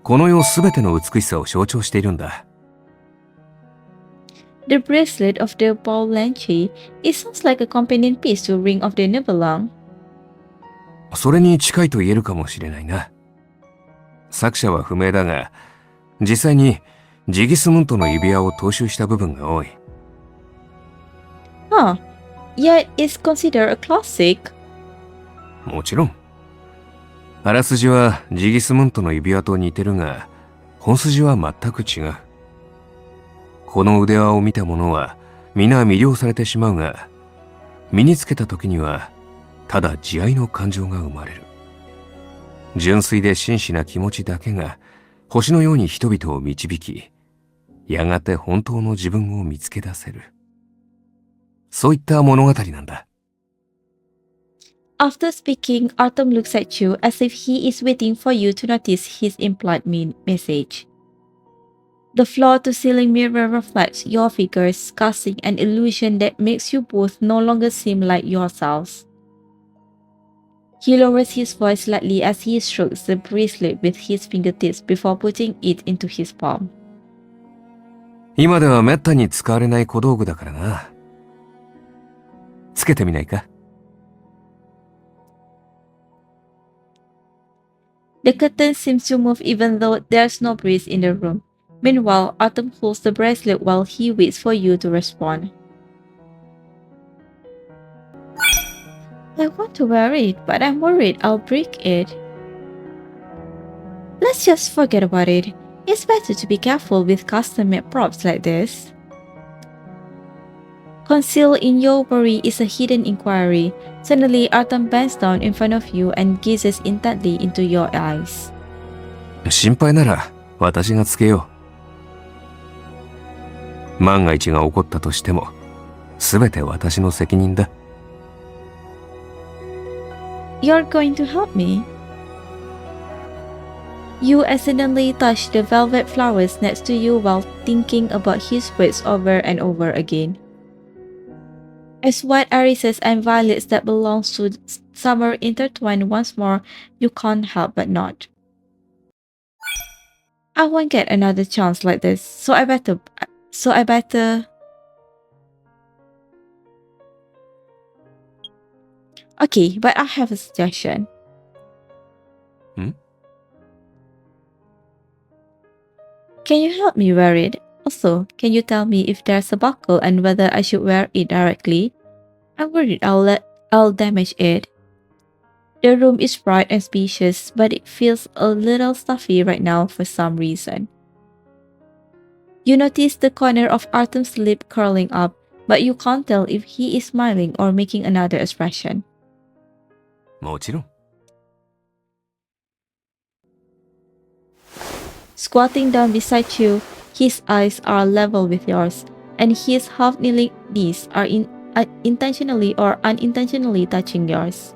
この世すべての美しさを象徴しているんだ。The bracelet of the Baulanchi, it sounds like a companion piece to Ring of the Nibelung. それに近いと言えるかもしれないな。作者は不明だが、実際にジギスムントの指輪を踏襲した部分が多い。Huh. Yet it's considered a classic. もちろん。あらすじはジギスムントの指輪と似てるが、本筋は全く違う。この腕輪を見た者は皆魅了されてしまうが、身につけた時にはただ慈愛の感情が生まれる。純粋で真摯な気持ちだけが星のように人々を導き、やがて本当の自分を見つけ出せる。そういった物語なんだ。After speaking, Artem looks at you as if he is waiting for you to notice his implied message. The floor-to-ceiling mirror reflects your figures, casting an illusion that makes you both no longer seem like yourselves. He lowers his voice slightly as he strokes the bracelet with his fingertips before putting it into his palm. 今ではめったに使われない小道具だからな。つけてみないか？ The curtain seems to move even though there's no breeze in the room. Meanwhile, Artem holds the bracelet while he waits for you to respond. I want to wear it, but I'm worried I'll break it. Let's just forget about it. It's better to be careful with custom-made props like this. Concealed in your worry is a hidden inquiry. Suddenly, Artem bends down in front of you and gazes intently into your eyes. 心配なら私がつけよう。万が一が起こったとしても、すべて私の責任だ。You're going to help me? You accidentally touch the velvet flowers next to you while thinking about his words over and over again. As white irises and violets that belong to summer intertwine once more, you can't help but nod. I won't get another chance like this, so I better. Okay, but I have a suggestion. Can you help me wear it? Also, can you tell me if there's a buckle and whether I should wear it directly? I'm worried I'll damage it. The room is bright and spacious, but it feels a little stuffy right now for some reason. You notice the corner of Artem's lip curling up, but you can't tell if he is smiling or making another expression. もちろん。Squatting down beside you, his eyes are level with yours, and his half-kneeling knees are intentionally or unintentionally touching yours.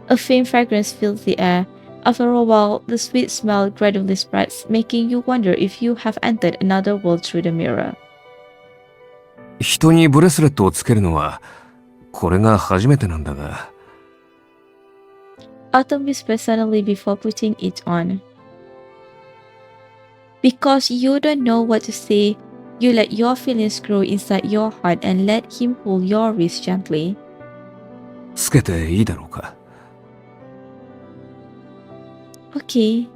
A faint fragrance fills the air. After a while, the sweet smell gradually spreads, making you wonder if you have entered another world through the mirror. 人にブレスレットをつけるのは、これが初めてなんだが。Artem whispers suddenly before putting it on. Because you don't know what to say, you let your feelings grow inside your heart and let him pull your wrist gently. つけていいだろうか。Okay.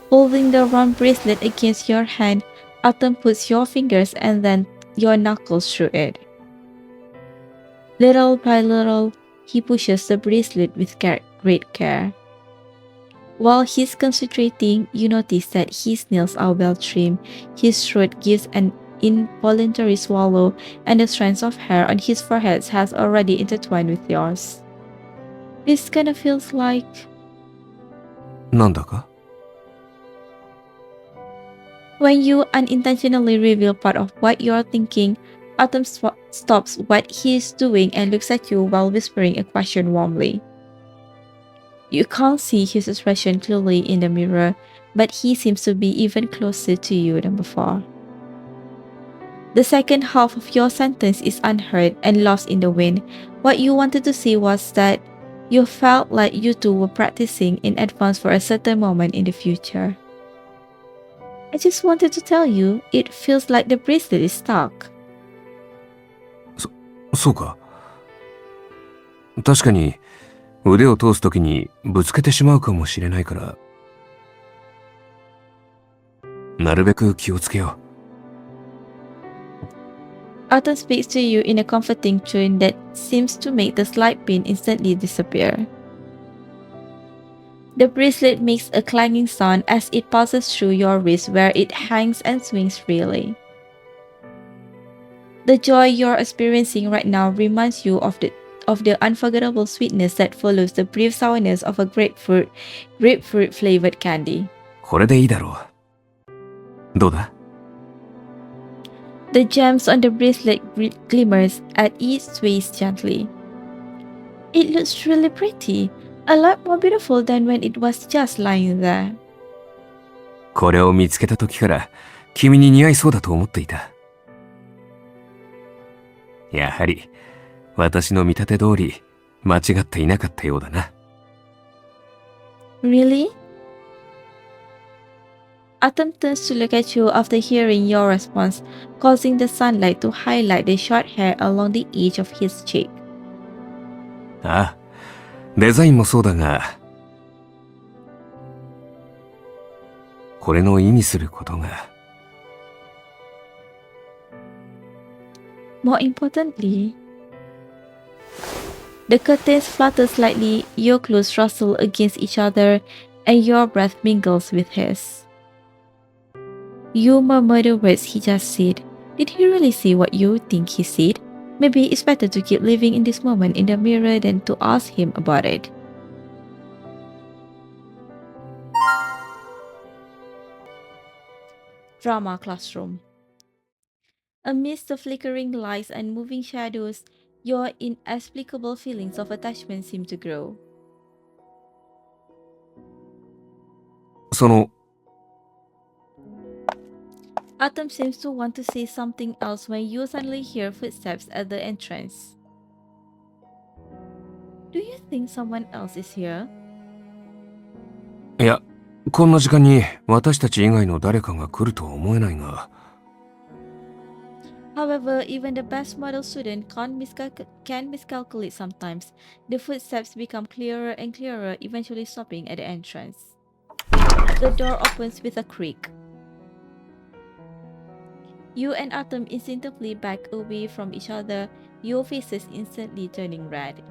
Holding the round bracelet against your hand, Artem puts your fingers and then your knuckles through it. Little by little, he pushes the bracelet with great care. While he's concentrating, you notice that his nails are well trimmed, his throat gives an involuntary swallow, and the strands of hair on his forehead has already intertwined with yours. This kind of feels like... なんだか When you unintentionally reveal part of what you're thinking, Artem stops what he's doing and looks at you while whispering a question warmly. You can't see his expression clearly in the mirror, but he seems to be even closer to you than before. The second half of your sentence is unheard and lost in the wind. What you wanted to say was that you felt like you two were practicing in advance for a certain moment in the future. I just wanted to tell you, it feels like the bracelet is stuck. そうか。確かに腕を通すときにぶつけてしまうかもしれないから、なるべく気をつけよう。Artem speaks to you in a comforting tone that seems to make the slight pain instantly disappear. The bracelet makes a clanging sound as it passes through your wrist where it hangs and swings freely. The joy you're experiencing right now reminds you of the unforgettable sweetness that follows the brief sourness of a grapefruit flavored candy. これでいいだろう。どうだ The gems on the bracelet glimmers as it sways gently. It looks really pretty, a lot more beautiful than when it was just lying there. これを見つけた時から君に似合いそうだと思っていた。やはり私の見立て通り間違っていなかったようだな。Really? Artem turns to look at you after hearing your response, causing the sunlight to highlight the short hair along the edge of his cheek. ああ、デザインもそうだが、これの意味することが。More importantly, the curtains flutter slightly, your clothes rustle against each other, and your breath mingles with his. You murmur the words he just said. Did he really say what you think he said? Maybe it's better to keep living in this moment in the mirror than to ask him about it. Drama classroom. Amidst the flickering lights and moving shadows, your inexplicable feelings of attachment seem to grow. その、 Artem seems to want to say something else when you suddenly hear footsteps at the entrance. Do you think someone else is here? いや、こんな時間に私たち以外の誰かが来るとは思えないが。 However, even the best model student can miscalculate sometimes. The footsteps become clearer and clearer, eventually stopping at the entrance. The door opens with a creak. You and Artem instinctively back away from each other, your faces instantly turning red.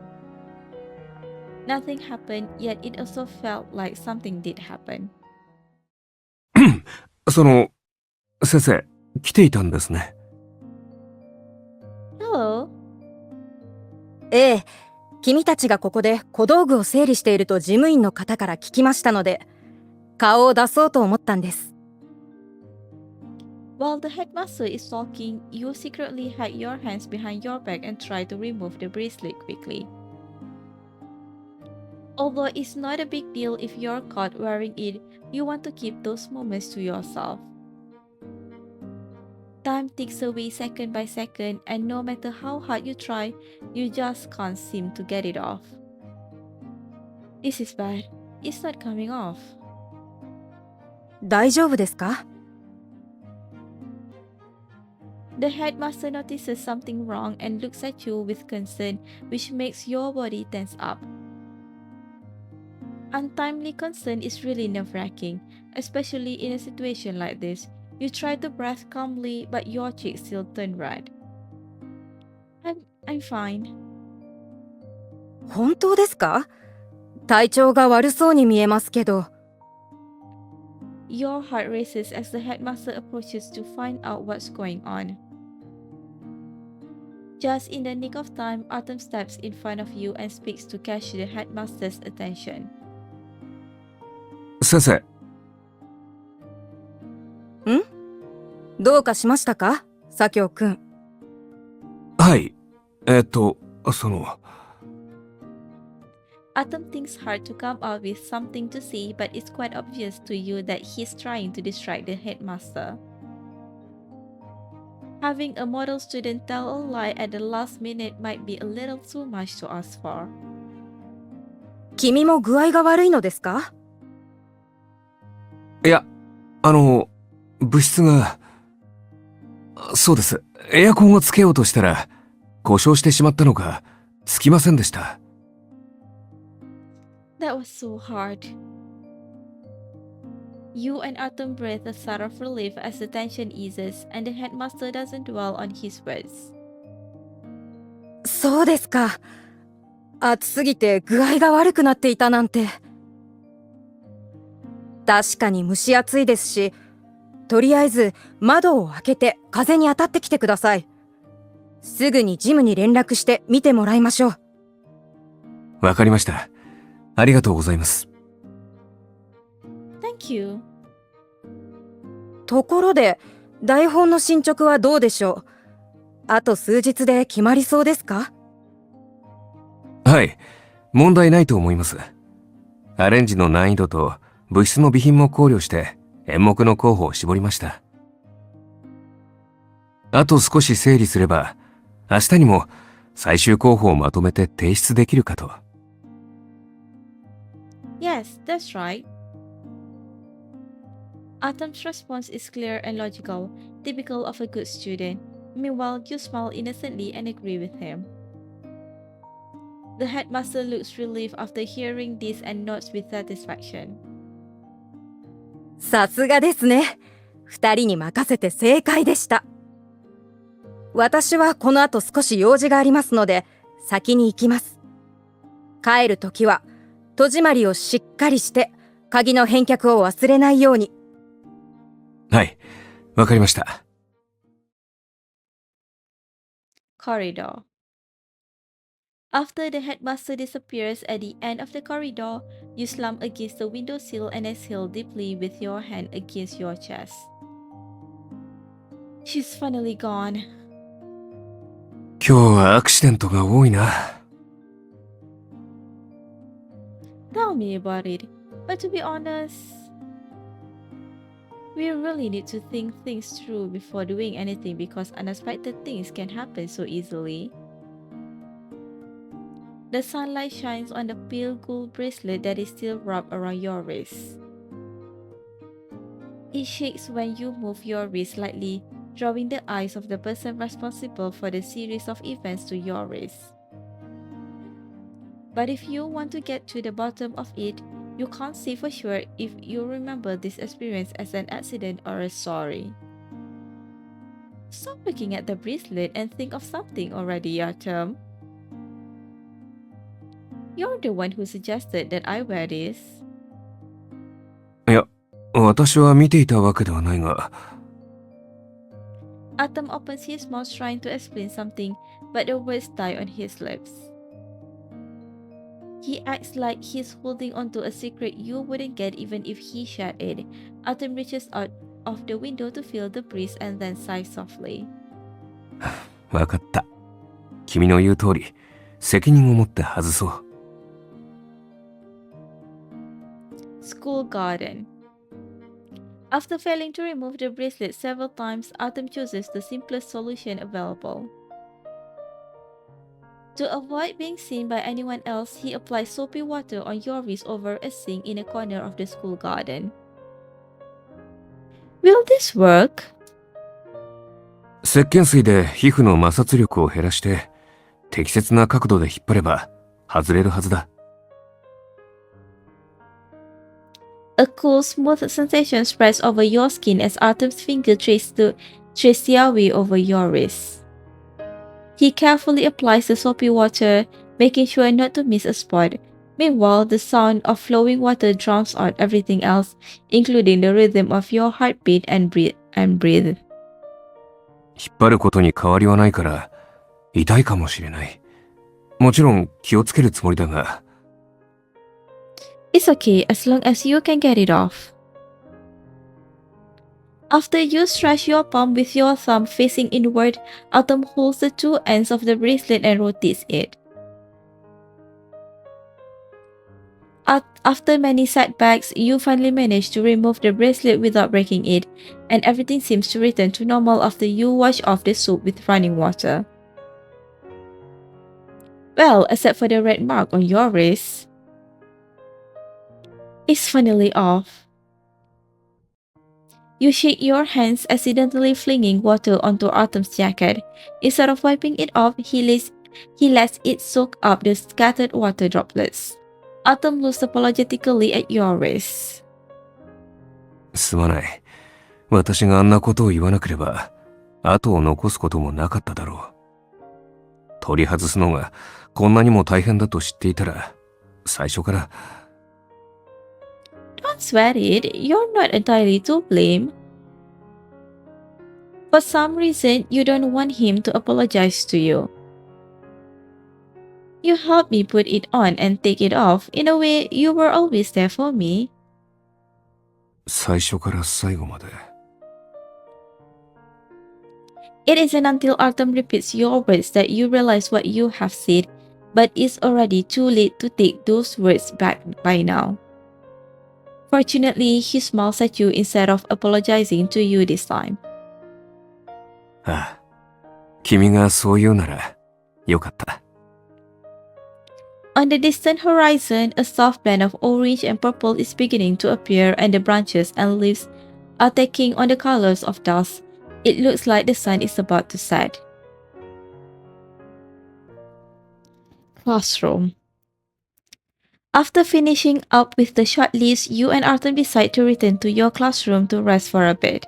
Nothing happened, yet it also felt like something did happen. その、先生、来ていたんですね。 Hello? ええ、君たちがここで小道具を整理していると事務員の方から聞きましたので、顔を出そうと思ったんです。While the headmaster is talking, you secretly hide your hands behind your back and try to remove the bracelet quickly. Although it's not a big deal if you're caught wearing it, you want to keep those moments to yourself. Time ticks away second by second, and no matter how hard you try, you just can't seem to get it off. This is bad. It's not coming off. 大丈夫ですか？ The headmaster notices something wrong and looks at you with concern, which makes your body tense up. Untimely concern is really nerve-wracking, especially in a situation like this. You try to breathe calmly, but your cheeks still turn red. I'm fine. 本当ですか？体調が悪そうに見えますけど。Your heart races as the headmaster approaches to find out what's going on. Just in the nick of time, Artem steps in front of you and speaks to catch the headmaster's attention. 先生、どうかしましたか？左京くん。はい。その、 Artem thinks hard to come up with something to say, but it's quite obvious to you that he's trying to distract the headmaster. Having a model student tell a lie at the last minute might be a little too much to ask for. 君も具合が悪いのですか？いや、物質が、そうです。エアコンをつけようとしたら、故障してしまったのか、つきませんでした。 That was so hard. You and Artem breathe a sigh of relief as the tension eases, and the headmaster doesn't dwell on his words. そうですか。暑すぎて具合が悪くなっていたなんて。確かに蒸し暑いですし、とりあえず窓を開けて風に当たってきてください。すぐにジムに連絡して見てもらいましょう。わかりました。ありがとうございます。 Thank you. ところで、台本の進捗はどうでしょう？あと数日で決まりそうですか？はい。問題ないと思います。アレンジの難易度と物質の備品も考慮して演目の候補を絞りました。あと少し整理すれば、明日にも最終候補をまとめて提出できるかと。 Yes, that's right. Artem's response is clear and logical, typical of a good student. Meanwhile, you smile innocently and agree with him. The headmaster looks relieved after hearing this and nods with satisfaction. さすがですね。二人に任せて正解でした。私はこの後少し用事がありますので、先に行きます。帰るときは、戸締まりをしっかりして、鍵の返却を忘れないように。はい。わかりました。 Corridor. After the headmaster disappears at the end of the corridor, you slump against the windowsill and exhale deeply with your hand against your chest. She's finally gone. 今日はアクシデントが多いな。Tell me about it. But to be honest, we really need to think things through before doing anything because unexpected things can happen so easily. The sunlight shines on the pale gold bracelet that is still wrapped around your wrist. It shakes when you move your wrist slightly, drawing the eyes of the person responsible for the series of events to your wrist. But if you want to get to the bottom of it, you can't say for sure if you remember this experience as an accident or a story. Stop looking at the bracelet and think of something already, Artem. You're the one who suggested that I wear this. いや、私は見ていたわけではないが、Artem opens his mouth trying to explain something, but the words die on his lips. He acts like he's holding onto a secret you wouldn't get even if he shared it. Artem reaches out of the window to feel the breeze and then sighs softly. わかった。君の言う通り、責任を持って外そう。School garden. After failing to remove the bracelet several times, Artem chooses the simplest solution available. To avoid being seen by anyone else, he applies soapy water on your wrist over a sink in a corner of the school garden. Will this work? 石鹸水で皮膚の摩擦力を減らして、適切な角度で引っ張れば外れるはずだ。A cool, smooth sensation spreads over your skin as Artem's finger traces their way over your wrist. He carefully applies the soapy water, making sure not to miss a spot. Meanwhile, the sound of flowing water drowns out everything else, including the rhythm of your heartbeat and breathe. 引っ張ることに変わりはないから痛いかもしれない。もちろん気をつけるつもりだが。It's okay as long as you can get it off. After you stretch your palm with your thumb facing inward, Artem holds the two ends of the bracelet and rotates it. After many setbacks, you finally manage to remove the bracelet without breaking it, and everything seems to return to normal after you wash off the soap with running water. Well, except for the red mark on your wrist. It's finally off. You shake your hands, accidentally flinging water onto Artem's jacket. Instead of wiping it off, he lets it soak up the scattered water droplets. Artem looks apologetically at your wrist. すまない。私があんなことを言わなければ、後を残すこともなかっただろう。取り外すのがこんなにも大変だと知っていたら、最初から。Don't sweat it, you're not entirely to blame. For some reason, you don't want him to apologize to you. You helped me put it on and take it off. In a way, you were always there for me. 最初から最後まで。It isn't until Artem repeats your words that you realize what you have said, but it's already too late to take those words back by now. Fortunately, he smiles at you instead of apologizing to you this time. ああ、君がそう言うならよかった。On the distant horizon, a soft band of orange and purple is beginning to appear, and the branches and leaves are taking on the colors of dusk. It looks like the sun is about to set. Classroom. After finishing up with the short list, you and Artem decide to return to your classroom to rest for a bit.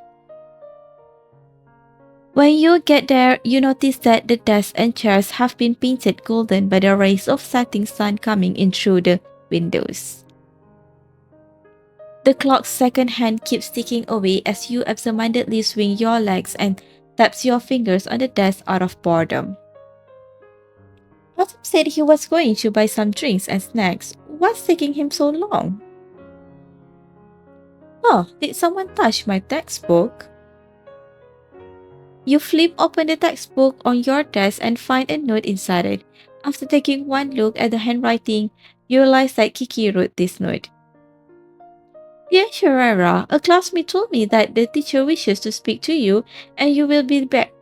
When you get there, you notice that the desks and chairs have been painted golden by the rays of setting sun coming in through the windows. The clock's second hand keeps ticking away as you absentmindedly swing your legs and taps your fingers on the desk out of boredom. Artem said he was going to buy some drinks and snacks. What's taking him so long? Oh, did someone touch my textbook? You flip open the textbook on your desk and find a note inside it. After taking one look at the handwriting, you realize that Kiki wrote this note. Dear Sharara, a classmate told me that the teacher wishes to speak to you and you will be back.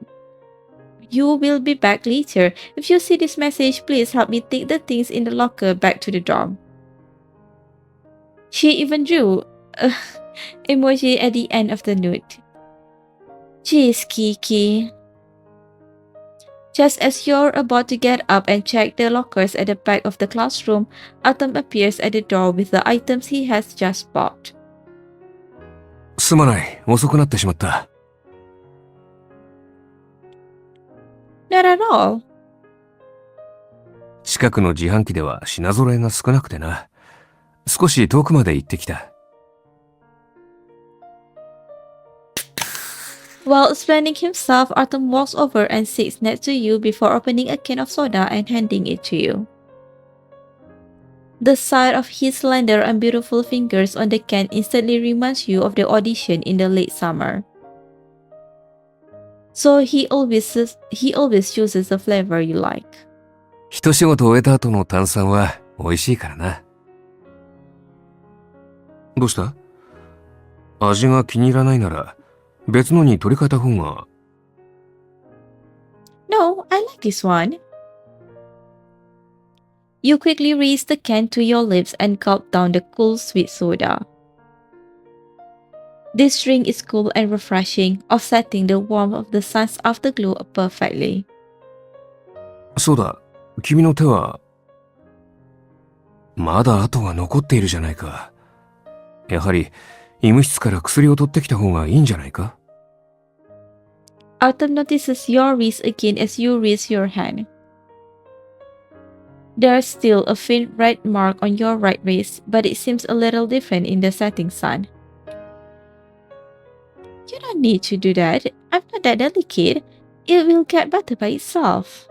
You will be back later. If you see this message, please help me take the things in the locker back to the dorm. She even drew a emoji at the end of the note. Jeez, Kiki. Just as you're about to get up and check the lockers at the back of the classroom, Artem appears at the door with the items he has just bought. すまない、遅くなってしまった。Not at all. 近くの自販機では品揃えが少なくてな。少し遠くまで行ってきた。While explaining himself, Artem walks over and sits next to you before opening a can of soda and handing it to you. The sight of his slender and beautiful fingers on the can instantly reminds you of the audition in the late summer. So he always chooses the flavor you like. 一仕事終えた後の炭酸は美味しいからな。どうした？味が気に入らないなら別のに取り替えた方が。No, I like this one. You quickly raise the can to your lips and gulp down the cool sweet soda. This drink is cool and refreshing, offsetting the warmth of the sun's afterglow perfectly. そうだ、君の手は。まだ跡が残っているじゃないか。やはり医務室から薬を取ってきた方がいいんじゃないか？ Artem notices your wrist again as you raise your hand. There's still a faint red mark on your right wrist, but it seems a little different in the setting sun. You don't need to do that. I'm not that delicate. It will get better by itself.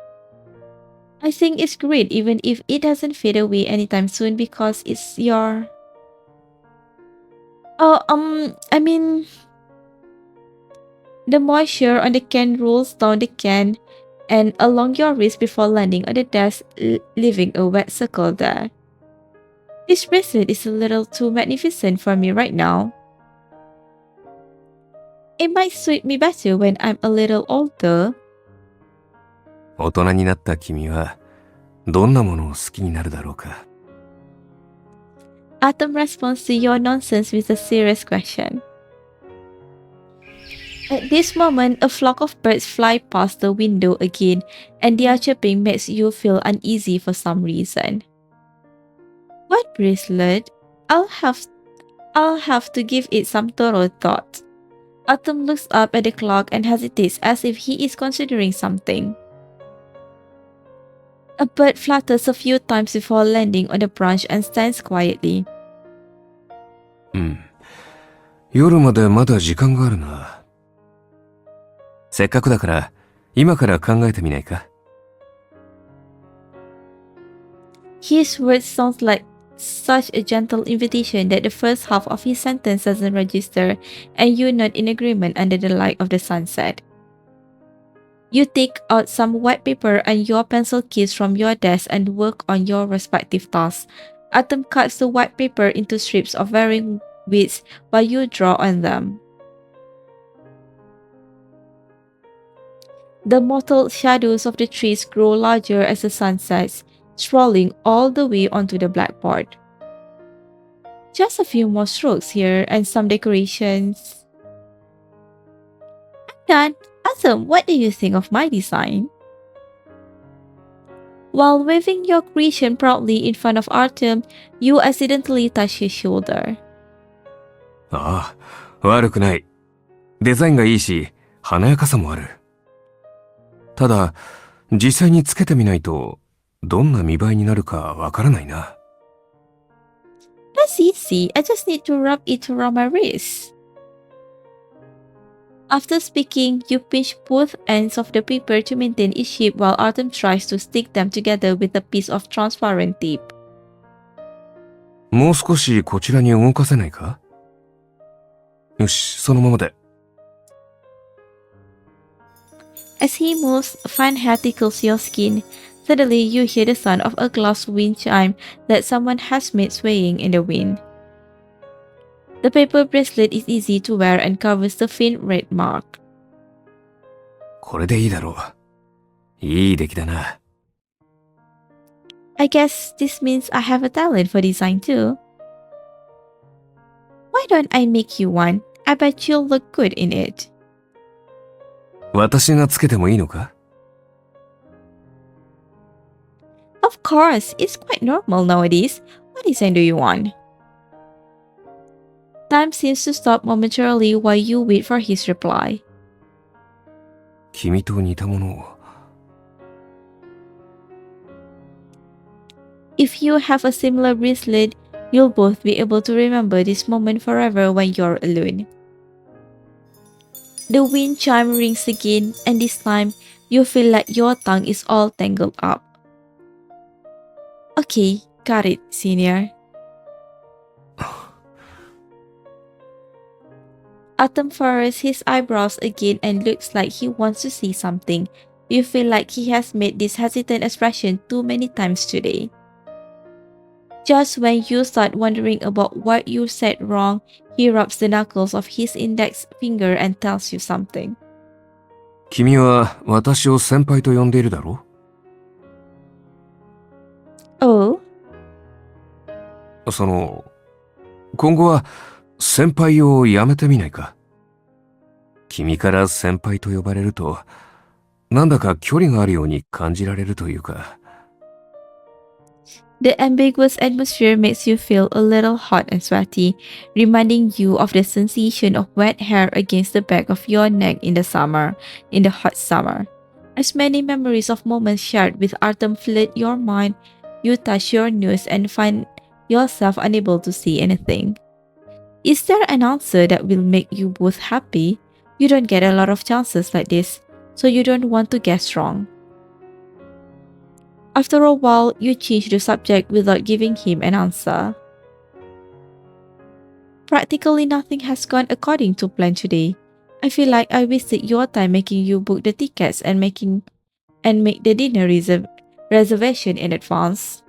I think it's great even if it doesn't fade away anytime soon because it's your... I mean... The moisture on the can rolls down the can and along your wrist before landing on the desk, leaving a wet circle there. This bracelet is a little too magnificent for me right now. It might suit me better when I'm a little older. 大人になった君はどんなものを好きになるだろうか。Artem responds to your nonsense with a serious question. At this moment, a flock of birds fly past the window again, and their chirping makes you feel uneasy for some reason. What bracelet? I'll have to give it some thorough thought. Artem looks up at the clock and hesitates as if he is considering something. A bird flutters a few times before landing on the branch and stands quietly. 夜までまだ時間があるな。せっかくだから今から考えてみないか？ His words sound like such a gentle invitation that the first half of his sentence doesn't register, and you nod in agreement under the light of the sunset. You take out some white paper and your pencil case from your desk and work on your respective tasks. Artem cuts the white paper into strips of varying widths while you draw on them. The mottled shadows of the trees grow larger as the sun sets, sprawling all the way onto the blackboard. Just a few more strokes here and some decorations. I'm done. Awesome, what do you think of my design? While waving your creation proudly in front of Artem, you accidentally touch his shoulder. ああ、悪くない。デザインがいいし、華やかさもある。ただ、実際につけてみないと、どんな見栄えになるかわからないな。That's easy. I just need to rub it around my wrist. After speaking, you pinch both ends of the paper to maintain its shape while Artem tries to stick them together with a piece of transparent tape. もう少しこちらに動かせないか？よし、そのままで。As he moves, a fine hair tickles your skin. Suddenly, you hear the sound of a glass wind chime that someone has made swaying in the wind. The paper bracelet is easy to wear and covers the faint red mark. これでいいだろう。いい出来だな。I guess this means I have a talent for design too. Why don't I make you one? I bet you'll look good in it. 私がつけてもいいのか？ Of course, it's quite normal nowadays. What design do you want? Time seems to stop momentarily while you wait for his reply. 君と似たものを。If you have a similar bracelet, you'll both be able to remember this moment forever when you're alone. The wind chime rings again, and this time, you feel like your tongue is all tangled up. Okay, got it, senior. Artem furrows his eyebrows again and looks like he wants to say something. You feel like he has made this hesitant expression too many times today. Just when you start wondering about what you said wrong, he rubs the knuckles of his index finger and tells you something. 君は私を先輩と呼んでいるだろ Oh? 今後は先輩をやめてみないか？君から先輩と呼ばれると、なんだか距離があるように感じられるというか。The ambiguous atmosphere makes you feel a little hot and sweaty, reminding you of the sensation of wet hair against the back of your neck in the hot summer. As many memories of moments shared with Artem flood your mind, you touch your nose and find yourself unable to see anything. Is there an answer that will make you both happy? You don't get a lot of chances like this, so you don't want to guess wrong. After a while, you change the subject without giving him an answer. Practically nothing has gone according to plan today. I feel like I wasted your time making you book the tickets and make the dinner reservation in advance.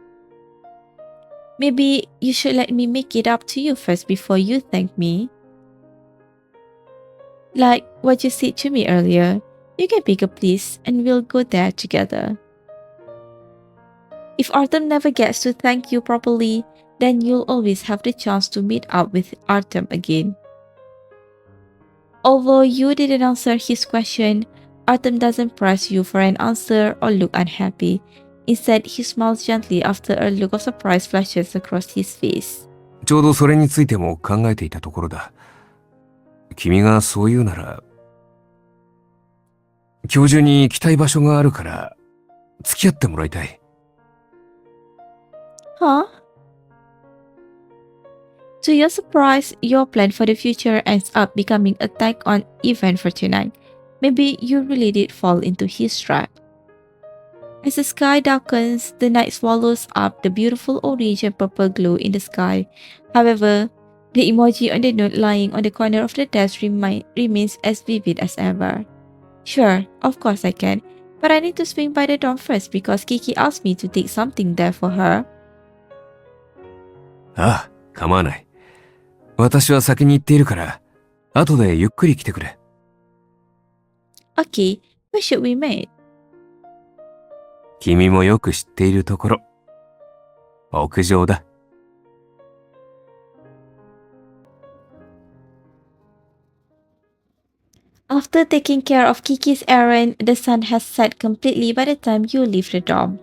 Maybe you should let me make it up to you first before you thank me. Like what you said to me earlier, you can pick a place and we'll go there together. If Artem never gets to thank you properly, then you'll always have the chance to meet up with Artem again. Although you didn't answer his question, Artem doesn't press you for an answer or look unhappy. Instead, he smiles gently after a look of surprise flashes across his face. ちょうどそれについても考えていたところだ。君がそう言うなら、今日中に行きたい場所があるから付き合ってもらいたい。Huh? To your surprise, your plan for the future ends up becoming a tag-on event for tonight. Maybe you really did fall into his trap. As the sky darkens, the night swallows up the beautiful orange and purple glow in the sky. However, the emoji on the note lying on the corner of the desk remains as vivid as ever. Sure, of course I can, but I need to swing by the dorm first because Kiki asked me to take something there for her. ああ、構わない。私は先に行っているから、後でゆっくり来てくれ。Okay, where should we meet? 君もよく知っているところ。屋上だ。After taking care of Kiki's errand, the sun has set completely by the time you leave the dorm.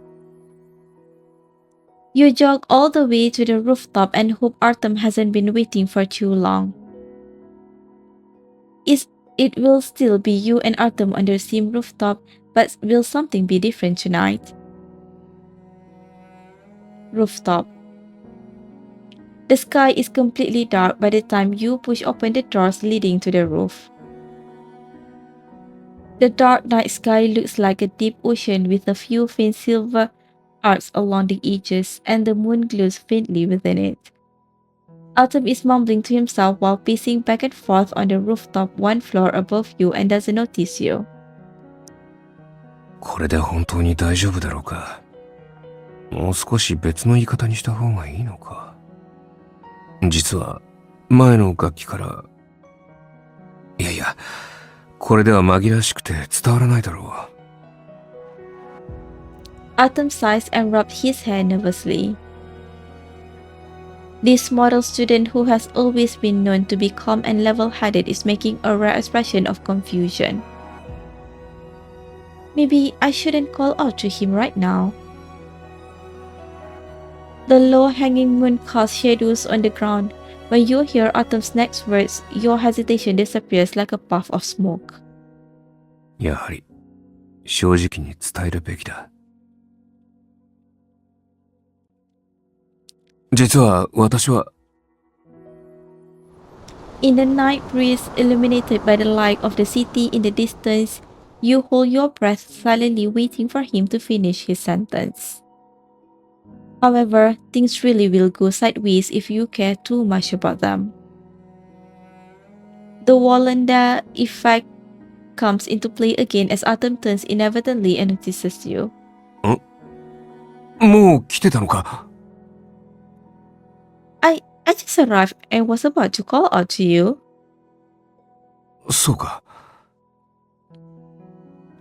You jog all the way to the rooftop and hope Artem hasn't been waiting for too long. It will still be you and Artem on the same rooftop, but will something be different tonight? Rooftop. The sky is completely dark by the time you push open the doors leading to the roof. The dark night sky looks like a deep ocean with a few faint silver arcs along the edges, and the moon glows faintly within it. Artem is mumbling to himself while pacing back and forth on the rooftop one floor above you and doesn't notice you. これで本当に大丈夫だろうか。もう少し別の言い方にした方がいいのか。実は前の楽器から、いやいや、これでは紛らわしくて伝わらないだろう。Artem sighs and rubbed his hair nervously. This model student who has always been known to be calm and level-headed is making a rare expression of confusion. Maybe I shouldn't call out to him right now. The low-hanging moon casts shadows on the ground. When you hear Artem's next words, your hesitation disappears like a puff of smoke. やはり正直に伝えるべきだ。実は私は In the night breeze illuminated by the light of the city in the distance, you hold your breath silently waiting for him to finish his sentence. However, things really will go sideways if you care too much about them. The Wallander effect comes into play again as Artem turns inevitably and notices you. もう来てたのか。I just arrived and was about to call out to you. そうか。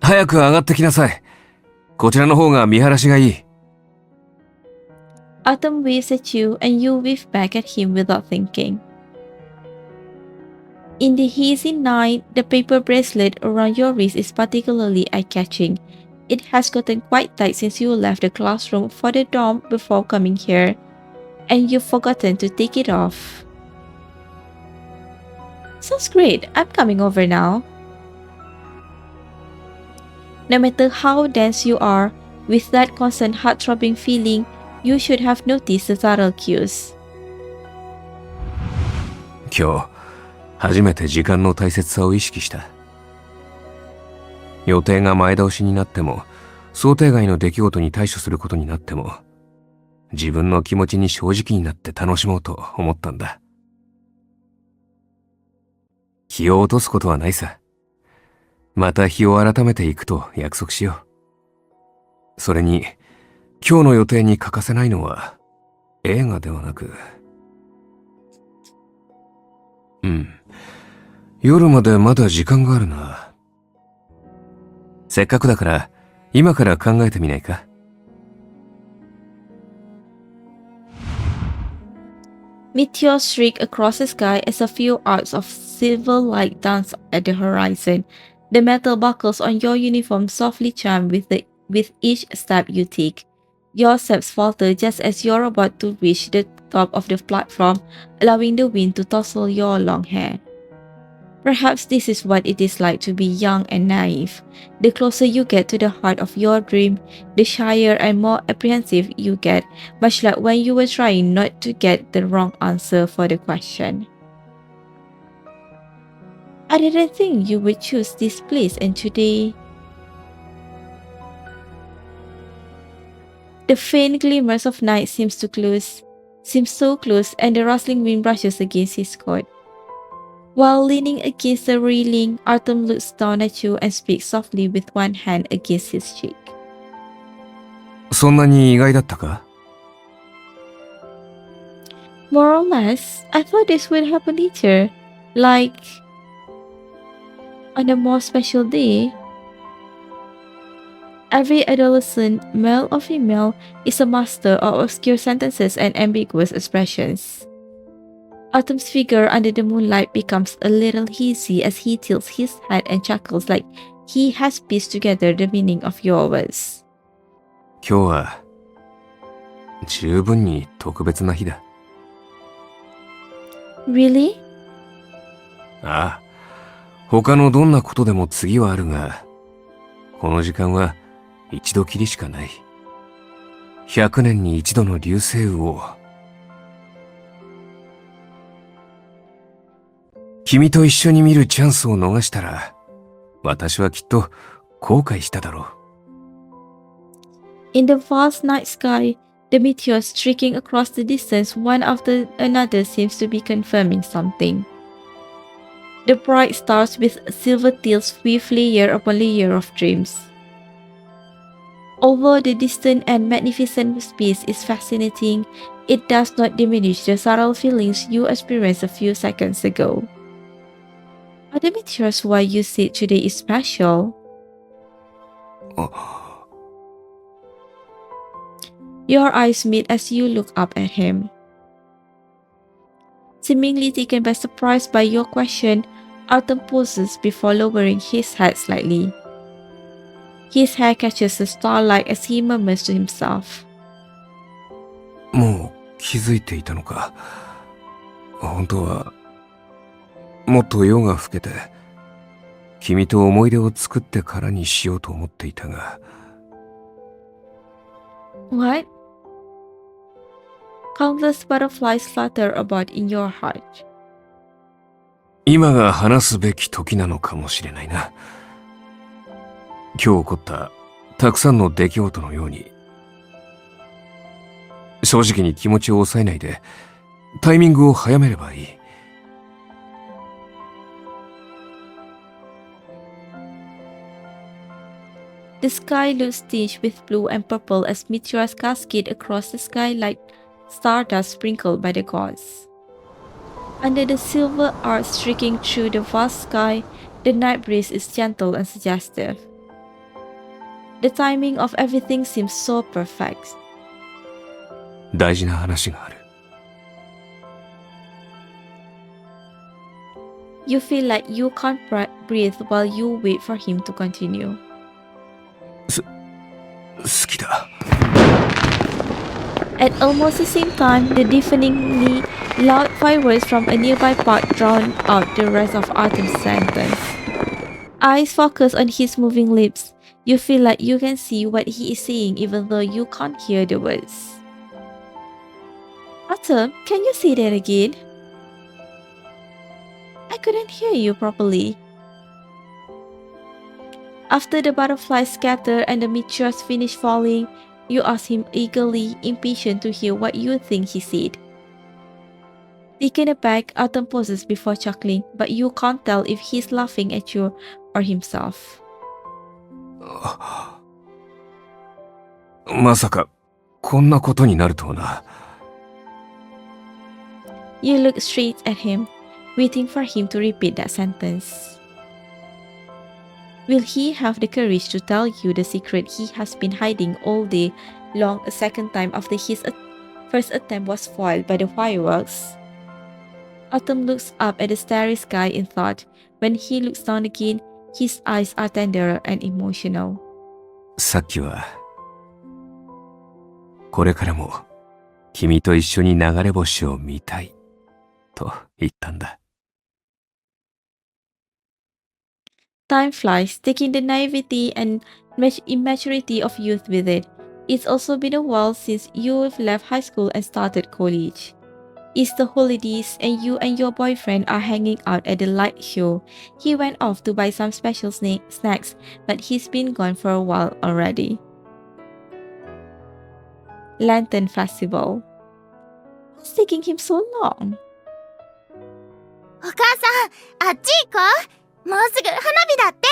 早く上がってきなさい。こちらの方が見晴らしがいい。Artem waves at you and you wave back at him without thinking. In the hazy night, the paper bracelet around your wrist is particularly eye-catching. It has gotten quite tight since you left the classroom for the dorm before coming here, and you've forgotten to take it off. Sounds great, I'm coming over now. No matter how dense you are, with that constant heart-throbbing feeling, you should have noticed the subtle cues. 今日初めて時間の大切さを意識した。予定が前倒しになっても、想定外の出来事に対処することになっても、自分の気持ちに正直になって楽しもうと思ったんだ。気を落とすことはないさ。また日を改めていくと約束しよう。それに、今日の予定に欠かせないのは映画ではなく、夜までまだ時間があるな。せっかくだから今から考えてみないか。Meteors streak across the sky as a few arcs of silver light dance at the horizon. The metal buckles on your uniform softly chime with each step you take. Your steps falter just as you're about to reach the top of the platform, allowing the wind to tousle your long hair. Perhaps this is what it is like to be young and naive. The closer you get to the heart of your dream, the shyer and more apprehensive you get, much like when you were trying not to get the wrong answer for the question. I didn't think you would choose this place, and today... The faint glimmers of night seem so close, and the rustling wind brushes against his coat. While leaning against the railing, Artem looks down at you and speaks softly with one hand against his cheek. そんなに意外だったか？ More or less, I thought this would happen later, like on a more special day. Every adolescent, male or female, is a master of obscure sentences and ambiguous expressions. Artem's figure under the moonlight becomes a little hazy as he tilts his head and chuckles like he has pieced together the meaning of your words. 今日は十分に特別な日だ。Really? ああ、他のどんなことでも次はあるが、この時間は一度きりしかない。100年に一度の流星雨を。君と一緒に見るチャンスを逃したら、私はきっと後悔しただろう。In the vast night sky, the meteors streaking across the distance one after another seems to be confirming something. The bright stars with silver tails weave layer upon layer of dreams. Although the distant and magnificent space is fascinating, it does not diminish the subtle feelings you experienced a few seconds ago. Are the meteors why you said today is special? Your eyes meet as you look up at him. Seemingly taken by surprise by your question, Artem pauses before lowering his head slightly. His hair catches the starlight as he murmurs to himself. もう気づいていたのか。本当はもっと夜が更けて君と思い出を作ってからにしようと思っていたが。 What? Countless butterflies flutter about in your heart. 今が話すべき時なのかもしれないな。今日起こったたくさんの出来事のように、正直に気持ちを抑えないでタイミングを早めればいい。The sky looks tinged with blue and purple as meteors cascade across the sky like stardust sprinkled by the gods. Under the silver arc streaking through the vast sky, the night breeze is gentle and suggestive. The timing of everything seems so perfect. 大事な話がある。You feel like you can't breathe while you wait for him to continue. 好きだ。 At almost the same time, the deafeningly loud fireworks from a nearby park drown out the rest of Artem's sentence. Eyes focus on his moving lips. You feel like you can see what he is saying even though you can't hear the words. Artem, can you say that again? I couldn't hear you properly. After the butterflies scatter and the meteors finish falling, you ask him eagerly, impatient to hear what you think he said. Taken aback, Artem pauses before chuckling, but you can't tell if he's laughing at you or himself. まさかこんなことになるとはな。 You look straight at him, waiting for him to repeat that sentence. Will he have the courage to tell you the secret he has been hiding all day long a second time after his first attempt was foiled by the fireworks? Artem looks up at the starry sky in thought. When he looks down again, his eyes are tender and emotional. さっきはこれからも君と一緒に流れ星を見たいと言ったんだ。 Time flies, taking the naivety and immaturity of youth with it. It's also been a while since you've left high school and started college. It's the holidays and you and your boyfriend are hanging out at the light show. He went off to buy some special snacks, but he's been gone for a while already. Lantern Festival. What's taking him so long? お母さん、あっち行こう。もうすぐ花火だって。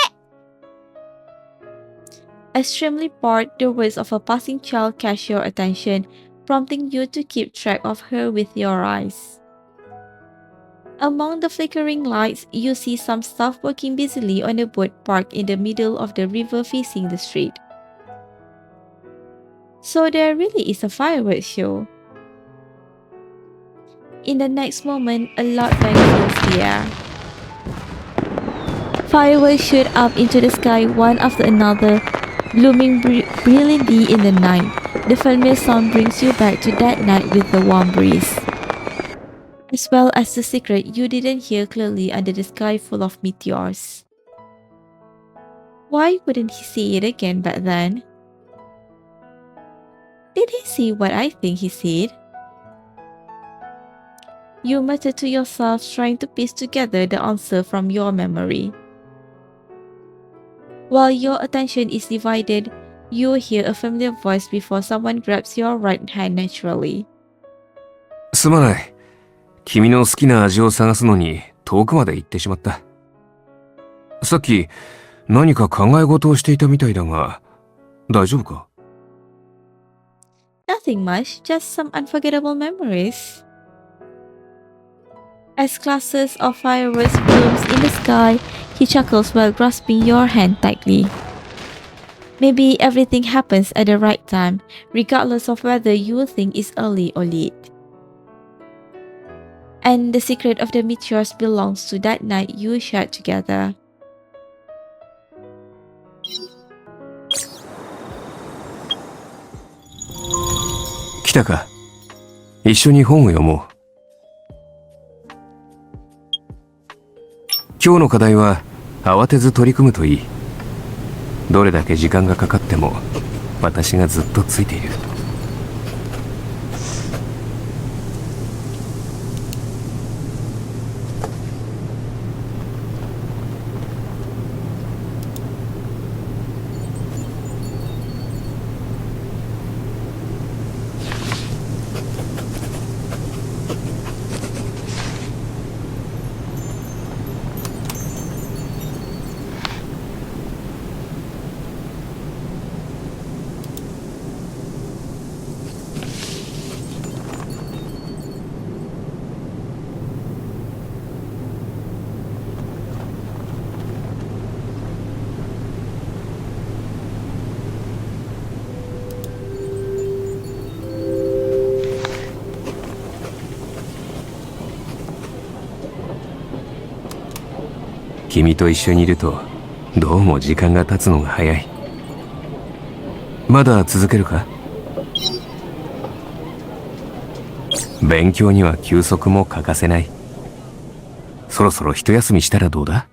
Extremely bored, the words of a passing child catch your attention, prompting you to keep track of her with your eyes. Among the flickering lights, you see some staff working busily on a boat parked in the middle of the river facing the street. So there really is a fireworks show. In the next moment, a loud bang fills the air. Fireworks shoot up into the sky one after another, blooming brilliantly in the night. The familiar sound brings you back to that night with the warm breeze, as well as the secret you didn't hear clearly under the sky full of meteors. Why wouldn't he say it again back then? Did he say what I think he said? You mutter to yourself, trying to piece together the answer from your memory. While your attention is divided, you hear a familiar voice before someone grabs your right hand naturally. すまない。君の好きな味を探すのに遠くまで行ってしまった。さっき何か考え事をしていたみたいだが、大丈夫か？ Nothing much, just some unforgettable memories. As clusters of fireworks blooms in the sky, he chuckles while grasping your hand tightly. Maybe everything happens at the right time, regardless of whether you think it's early or late. And the secret of the meteors belongs to that night you shared together. 来たか。一緒に本を読もう。今日の課題は慌てず取り組むといい。どれだけ時間がかかっても私がずっとついている。君と一緒にいるとどうも時間が経つのが早い。まだ続けるか？勉強には休息も欠かせない。そろそろ一休みしたらどうだ？